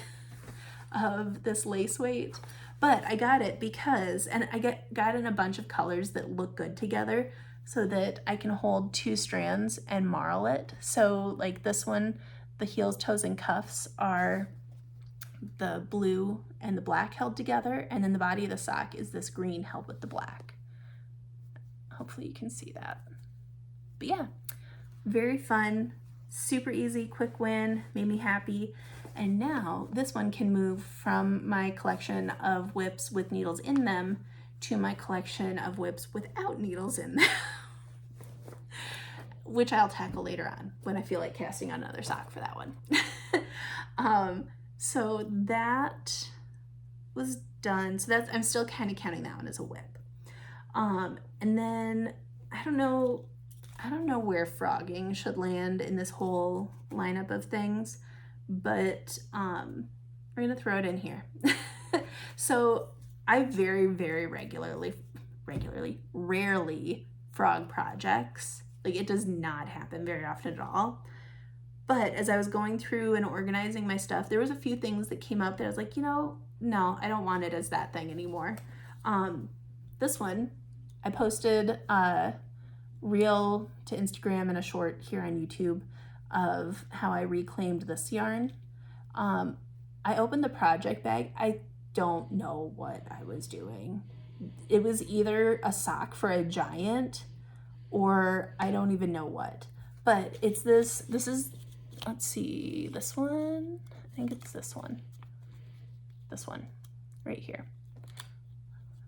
of this lace weight. But I got it because, and I got in a bunch of colors that look good together so that I can hold 2 strands and marl it. So like this one, the heels, toes, and cuffs are the blue and the black held together, and then the body of the sock is this green held with the black. Hopefully you can see that. But yeah, very fun, super easy, quick win, made me happy. And now this one can move from my collection of whips with needles in them to my collection of whips without needles in them, which I'll tackle later on when I feel like casting on another sock for that one. So that was done. So that's, I'm still kind of counting that one as a whip. And then I don't know where frogging should land in this whole lineup of things, but we're gonna throw it in here. So I rarely frog projects. Like, it does not happen very often at all. But as I was going through and organizing my stuff, there was a few things that came up that I was like, you know, no, I don't want it as that thing anymore. This one, I posted a reel to Instagram and a short here on YouTube of how I reclaimed this yarn. I opened the project bag. I don't know what I was doing. It was either a sock for a giant or I don't even know what. But it's this is, let's see, this one. I think it's this one. This one right here.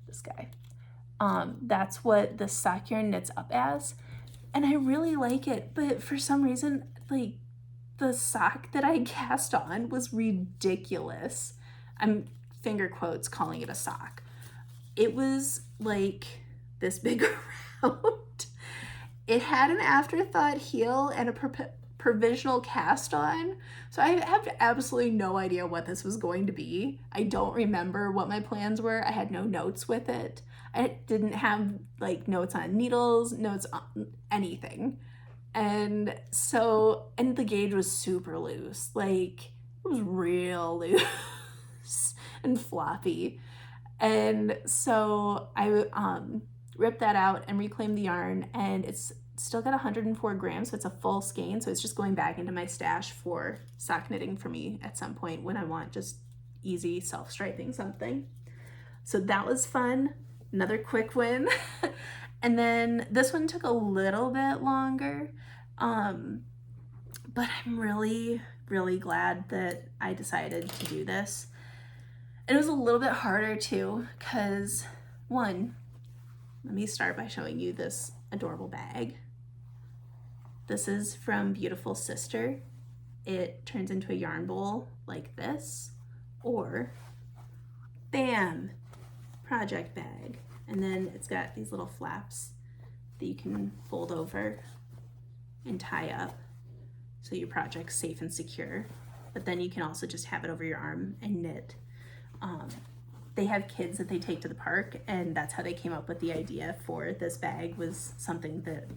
This guy. That's what the sock yarn knits up as. And I really like it, but for some reason, like, the sock that I cast on was ridiculous. I'm finger quotes calling it a sock. It was like this big around. It had an afterthought heel and a provisional cast on. So I have absolutely no idea what this was going to be. I don't remember what my plans were. I had no notes with it. I didn't have like notes on needles, notes on anything. And so, and the gauge was super loose. Like, it was real loose and floppy. And so I ripped that out and reclaimed the yarn, and it's still got 104 grams, so it's a full skein. So it's just going back into my stash for sock knitting for me at some point when I want just easy self-striping something. So that was fun. Another quick win. And then this one took a little bit longer, but I'm really, really glad that I decided to do this. It was a little bit harder too, because one, let me start by showing you this adorable bag. This is from Beautiful Sister. It turns into a yarn bowl like this, or bam, project bag. And then it's got these little flaps that you can fold over and tie up so your project's safe and secure. But then you can also just have it over your arm and knit. They have kids that they take to the park, and that's how they came up with the idea for this bag, was something that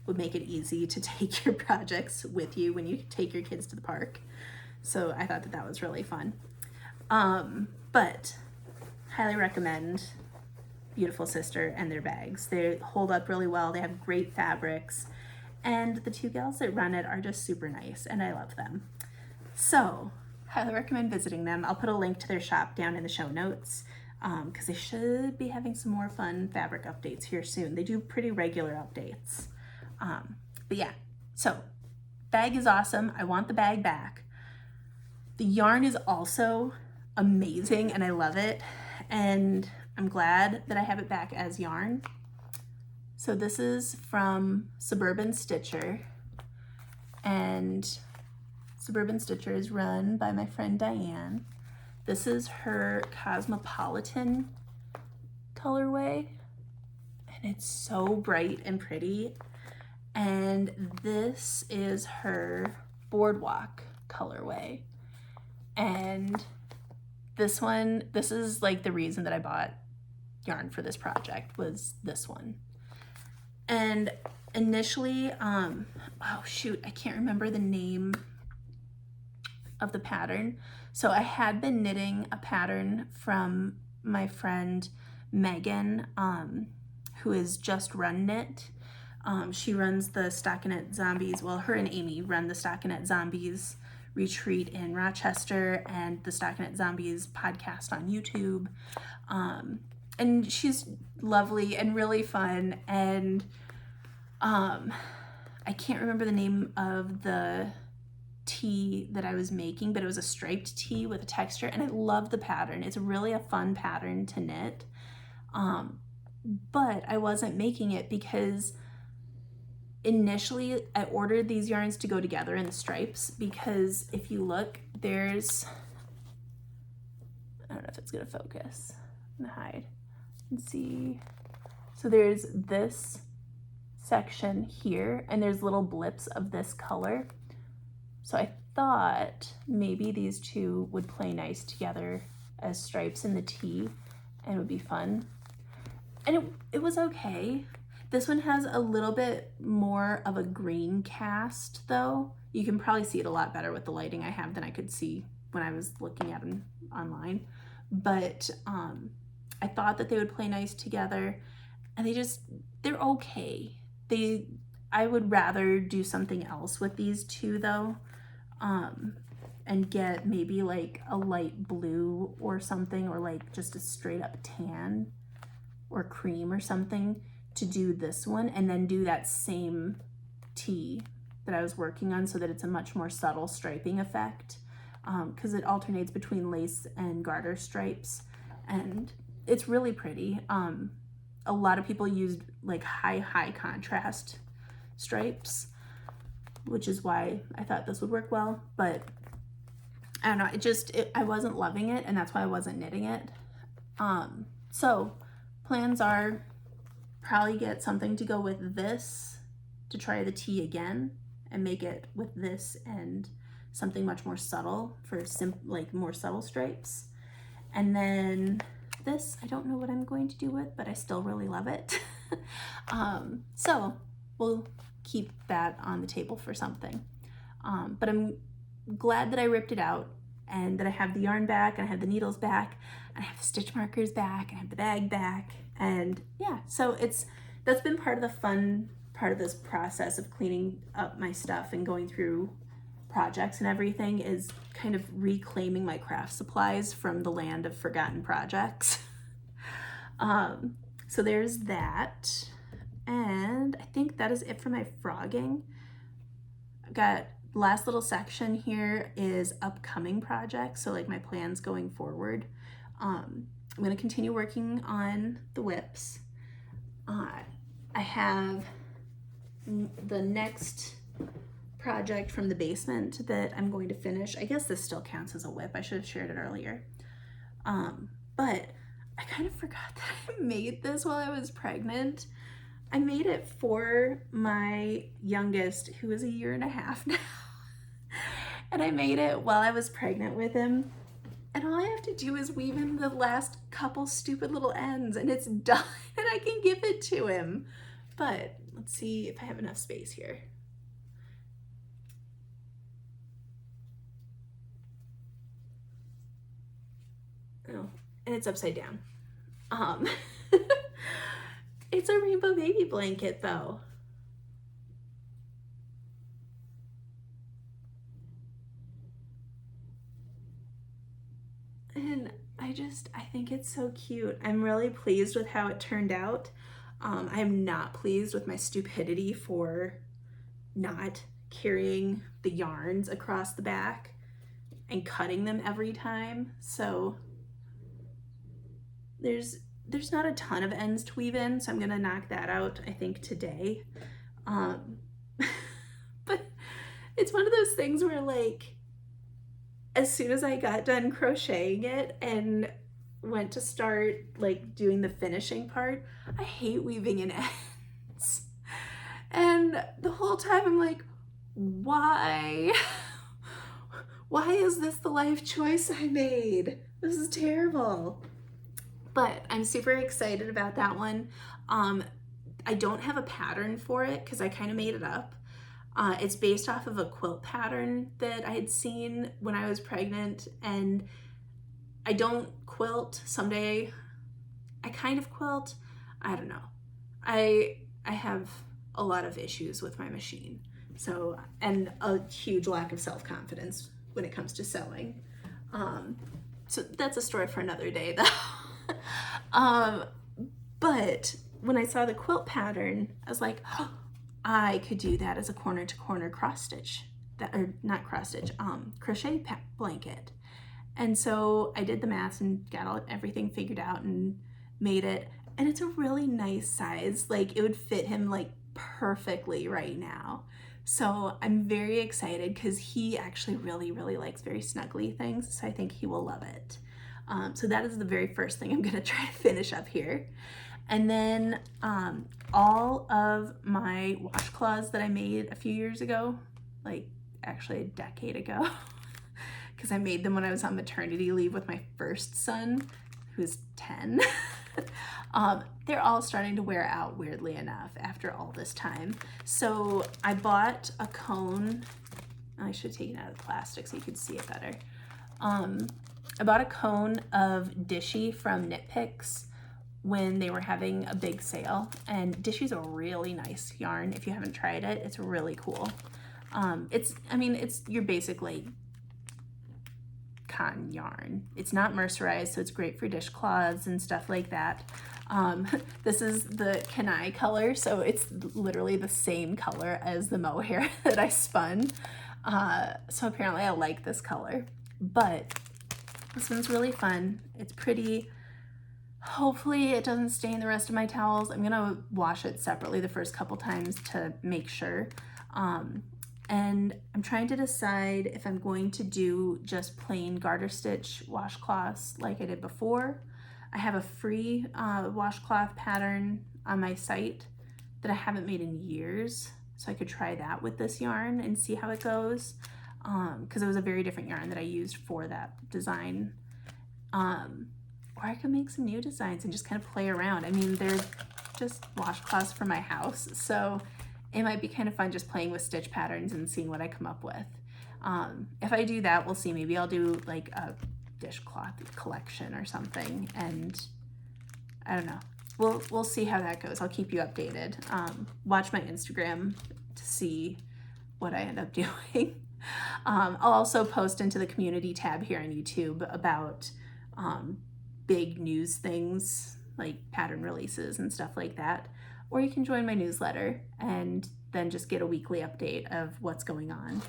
would make it easy to take your projects with you when you take your kids to the park. So I thought that that was really fun. But highly recommend Beautiful Sister and their bags. They hold up really well. They have great fabrics, and the two gals that run it are just super nice, and I love them. So highly recommend visiting them. I'll put a link to their shop down in the show notes, because they should be having some more fun fabric updates here soon. They do pretty regular updates. But yeah, so bag is awesome. I want the bag back. The yarn is also amazing, and I love it, and I'm glad that I have it back as yarn. So this is from Suburban Stitcher, and Suburban Stitcher is run by my friend Diane. This is her Cosmopolitan colorway, and it's so bright and pretty. And this is her Boardwalk colorway. And this one, this is like the reason that I bought yarn for this project, was this one. And initially, oh shoot, I can't remember the name of the pattern. So I had been knitting a pattern from my friend Megan, who is Just Run Knit. She runs the Stockinette Zombies, well, her and Amy run the Stockinette Zombies retreat in Rochester and the Stockinette Zombies podcast on YouTube. And she's lovely and really fun, and I can't remember the name of the tee that I was making, but it was a striped tee with a texture, and I love the pattern. It's really a fun pattern to knit, but I wasn't making it because initially I ordered these yarns to go together in the stripes, because if you look, there's, I don't know if it's gonna focus, I'm gonna hide and see. So there's this section here, and there's little blips of this color. So I thought maybe these two would play nice together as stripes in the tee, and it would be fun. And it was okay. This one has a little bit more of a green cast though. You can probably see it a lot better with the lighting I have than I could see when I was looking at them online. But I thought that they would play nice together, and they're okay. I would rather do something else with these two though. And and get maybe like a light blue or something, or like just a straight up tan or cream or something to do this one, and then do that same tee that I was working on so that it's a much more subtle striping effect, because it alternates between lace and garter stripes, and it's really pretty. A lot of people used like high contrast stripes, which is why I thought this would work well, but I don't know, I wasn't loving it, and that's why I wasn't knitting it. So plans are probably get something to go with this to try the tee again and make it with this and something much more subtle for like more subtle stripes. And then this, I don't know what I'm going to do with, but I still really love it. So we'll keep that on the table for something. But I'm glad that I ripped it out and that I have the yarn back, and I have the needles back, and I have the stitch markers back, and I have the bag back. And yeah, so that's been part of the fun part of this process of cleaning up my stuff and going through projects and everything, is kind of reclaiming my craft supplies from the land of forgotten projects. So there's that. And I think that is it for my frogging. I've got the last little section here is upcoming projects. So like my plans going forward. I'm going to continue working on the whips. I have the next project from the basement that I'm going to finish. I guess this still counts as a whip. I should have shared it earlier. But I kind of forgot that I made this while I was pregnant. I made it for my youngest, who is 1.5 years now. And I made it while I was pregnant with him. And all I have to do is weave in the last couple stupid little ends, and it's done, and I can give it to him. But let's see if I have enough space here. Oh, and it's upside down. It's a rainbow baby blanket though. And I think it's so cute. I'm really pleased with how it turned out. I'm not pleased with my stupidity for not carrying the yarns across the back and cutting them every time. So there's not a ton of ends to weave in, so I'm gonna knock that out, I think, today. But it's one of those things where, like, as soon as I got done crocheting it and went to start like doing the finishing part, I hate weaving in ends. And the whole time I'm like, why? Why is this the life choice I made? This is terrible. But I'm super excited about that one. I don't have a pattern for it because I kind of made it up. It's based off of a quilt pattern that I had seen when I was pregnant, and I don't quilt. Someday I kind of quilt. I don't know. I have a lot of issues with my machine, so, and a huge lack of self-confidence when it comes to sewing. So that's a story for another day though. But when I saw the quilt pattern, I was like, oh, I could do that as a corner to corner cross stitch, crochet blanket. And so I did the math and got everything figured out and made it. And it's a really nice size. Like, it would fit him like perfectly right now. So I'm very excited because he actually really, really likes very snuggly things. So I think he will love it. So that is the very first thing I'm gonna try to finish up here. And then all of my washcloths that I made a few years ago, like actually a decade ago, because I made them when I was on maternity leave with my first son, who's 10. They're all starting to wear out, weirdly enough, after all this time. So I bought a cone. I should have taken it out of the plastic so you could see it better. I bought a cone of Dishy from Knit Picks when they were having a big sale, and Dishy's a really nice yarn. If you haven't tried it, it's really cool. It's your basic like cotton yarn. It's not mercerized, so it's great for dishcloths and stuff like that. This is the Kenai color, so it's literally the same color as the mohair that I spun. So apparently I like this color, but this one's really fun. It's pretty. Hopefully it doesn't stain the rest of my towels. I'm gonna wash it separately the first couple times to make sure. And I'm trying to decide if I'm going to do just plain garter stitch washcloths like I did before. I have a free washcloth pattern on my site that I haven't made in years, so I could try that with this yarn and see how it goes, because it was a very different yarn that I used for that design. Or I could make some new designs and just kind of play around. I mean, they're just washcloths for my house, so it might be kind of fun just playing with stitch patterns and seeing what I come up with. If I do that, we'll see. Maybe I'll do like a dishcloth collection or something, and I don't know. We'll see how that goes. I'll keep you updated. Watch my Instagram to see what I end up doing. I'll also post into the community tab here on YouTube about big news things like pattern releases and stuff like that. Or you can join my newsletter and then just get a weekly update of what's going on.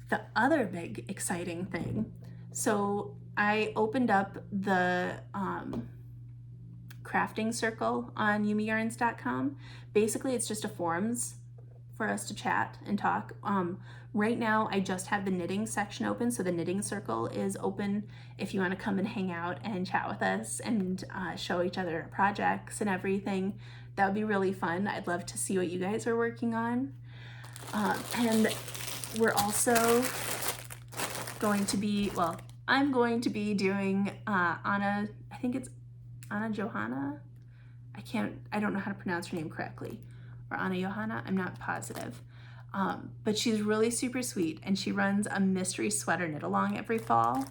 The other big exciting thing, so I opened up the crafting circle on YumiYarns.com. Basically, it's just a forums for us to chat and talk. Right now, I just have the knitting section open, so the knitting circle is open if you want to come and hang out and chat with us and show each other our projects and everything. That would be really fun. I'd love to see what you guys are working on. And we're also going to be, well, I'm going to be doing Anna, I think it's Anna Johanna. I don't know how to pronounce her name correctly. Or Anna Johanna, I'm not positive. But she's really super sweet, and she runs a mystery sweater knit along every fall.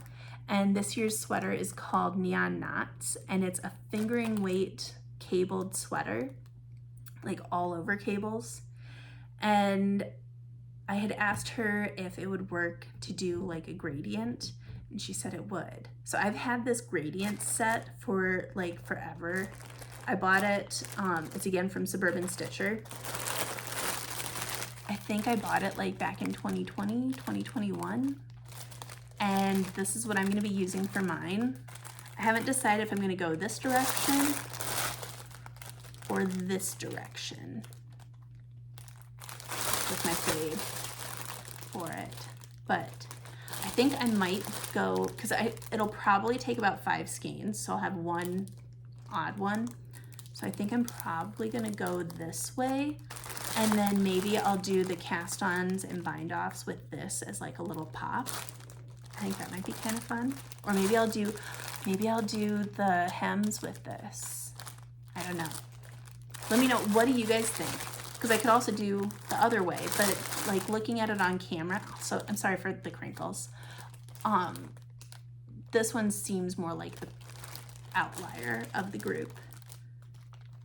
And this year's sweater is called Neon Knots, and it's a fingering weight cabled sweater, like all over cables. And I had asked her if it would work to do like a gradient, and she said it would. So I've had this gradient set for like forever. I bought it, it's again from Suburban Stitcher. I think I bought it like back in 2020, 2021. And this is what I'm gonna be using for mine. I haven't decided if I'm gonna go this direction or this direction with my fade for it. But I think I might go, because it'll probably take about 5 skeins, so I'll have one odd one. So I think I'm probably gonna go this way, and then maybe I'll do the cast-ons and bind-offs with this as like a little pop. I think that might be kind of fun. Or maybe I'll do the hems with this. I don't know. Let me know, what do you guys think? Because I could also do the other way, but like looking at it on camera, so I'm sorry for the crinkles. This one seems more like the outlier of the group.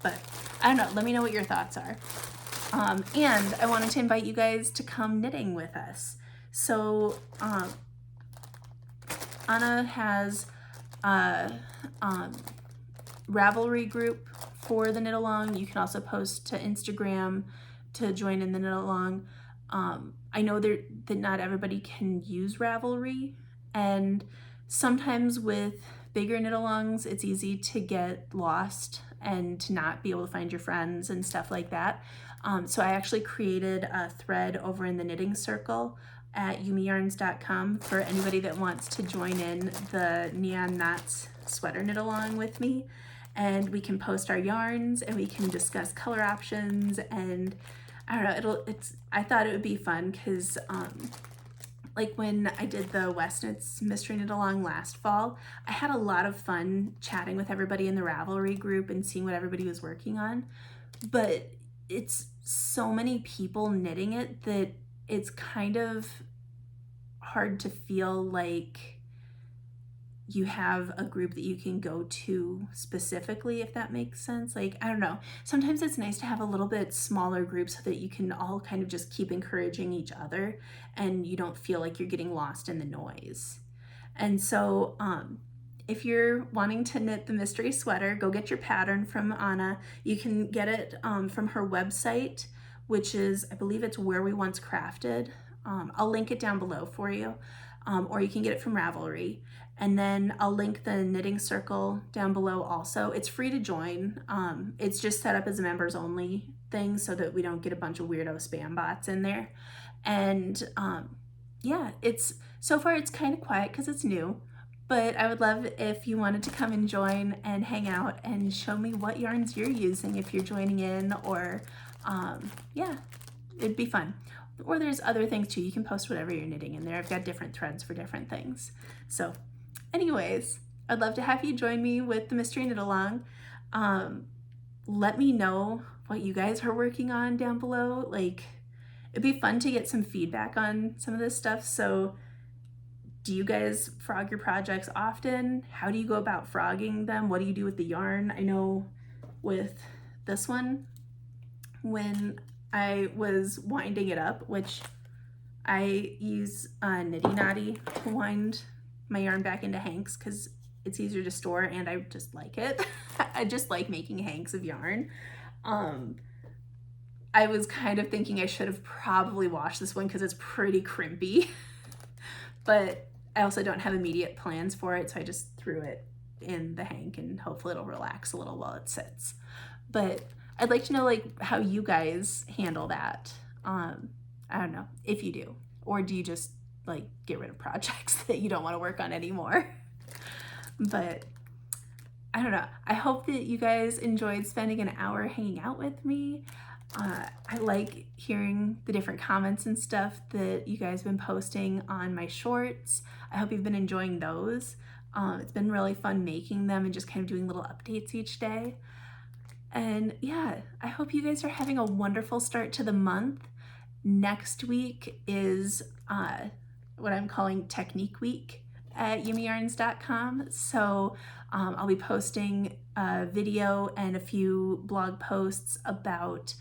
But I don't know, let me know what your thoughts are. And I wanted to invite you guys to come knitting with us. So Anna has a Ravelry group for the knit along. You can also post to Instagram to join in the knit along. I know that not everybody can use Ravelry, and sometimes with bigger knit alongs it's easy to get lost and to not be able to find your friends and stuff like that. So I actually created a thread over in the knitting circle at YumiYarns.com for anybody that wants to join in the Neon Knots sweater knit along with me, and we can post our yarns and we can discuss color options. And I don't know, I thought it would be fun because like when I did the West Knits mystery knit along last fall, I had a lot of fun chatting with everybody in the Ravelry group and seeing what everybody was working on. But it's so many people knitting it that it's kind of hard to feel like you have a group that you can go to specifically, if that makes sense. Like, I don't know, sometimes it's nice to have a little bit smaller group so that you can all kind of just keep encouraging each other and you don't feel like you're getting lost in the noise. And so if you're wanting to knit the mystery sweater, go get your pattern from Anna. You can get it from her website, which is, I believe it's Where We Once Crafted. I'll link it down below for you, or you can get it from Ravelry. And then I'll link the knitting circle down below also. It's free to join. It's just set up as a members only thing so that we don't get a bunch of weirdo spam bots in there. And yeah, so far it's kind of quiet because it's new, but I would love if you wanted to come and join and hang out and show me what yarns you're using if you're joining in, or yeah, it'd be fun. Or there's other things too. You can post whatever you're knitting in there. I've got different threads for different things. So anyways, I'd love to have you join me with the Mystery Knit Along. Let me know what you guys are working on down below. Like, it'd be fun to get some feedback on some of this stuff. So do you guys frog your projects often? How do you go about frogging them? What do you do with the yarn? I know with this one, when I was winding it up, which I use Nitty Knotty to wind my yarn back into hanks because it's easier to store and I just like it. I just like making hanks of yarn. I was kind of thinking I should have probably washed this one because it's pretty crimpy, but I also don't have immediate plans for it, so I just threw it in the hank and hopefully it'll relax a little while it sits. But I'd like to know like how you guys handle that. I don't know if you do, or do you just like get rid of projects that you don't want to work on anymore? But I don't know. I hope that you guys enjoyed spending an hour hanging out with me. I like hearing the different comments and stuff that you guys have been posting on my shorts. I hope you've been enjoying those. It's been really fun making them and just kind of doing little updates each day. And yeah, I hope you guys are having a wonderful start to the month. Next week is what I'm calling Technique Week at YumiYarns.com. So I'll be posting a video and a few blog posts about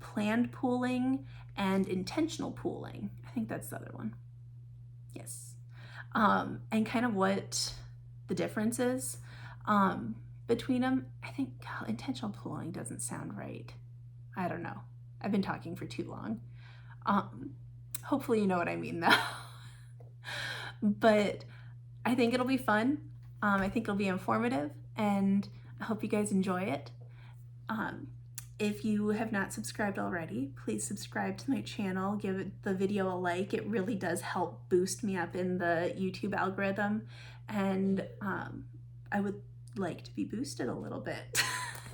planned pooling and intentional pooling. I think that's the other one. Yes. And kind of what the difference is between them. I think intentional pooling doesn't sound right. I don't know. I've been talking for too long. Hopefully you know what I mean though. But I think it'll be fun. I think it'll be informative and I hope you guys enjoy it. If you have not subscribed already, please subscribe to my channel, give the video a like. It really does help boost me up in the YouTube algorithm, and I would like to be boosted a little bit.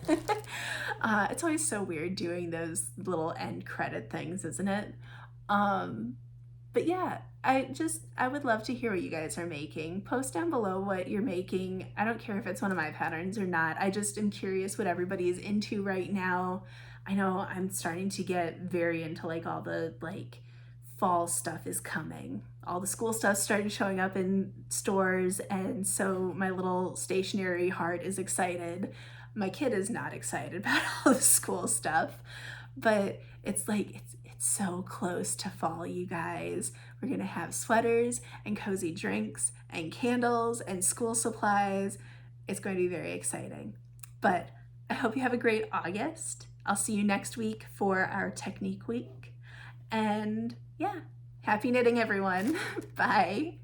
It's always so weird doing those little end credit things, isn't it? But yeah, I would love to hear what you guys are making. Post down below what you're making. I don't care if it's one of my patterns or not. I just am curious what everybody is into right now. I know I'm starting to get very into like all the like fall stuff is coming. All the school stuff started showing up in stores, and so my little stationary heart is excited. My kid is not excited about all the school stuff, but it's like it's so close to fall, you guys. We're gonna have sweaters and cozy drinks and candles and school supplies. It's going to be very exciting. But I hope you have a great August. I'll see you next week for our Technique Week. And yeah, happy knitting, everyone. Bye.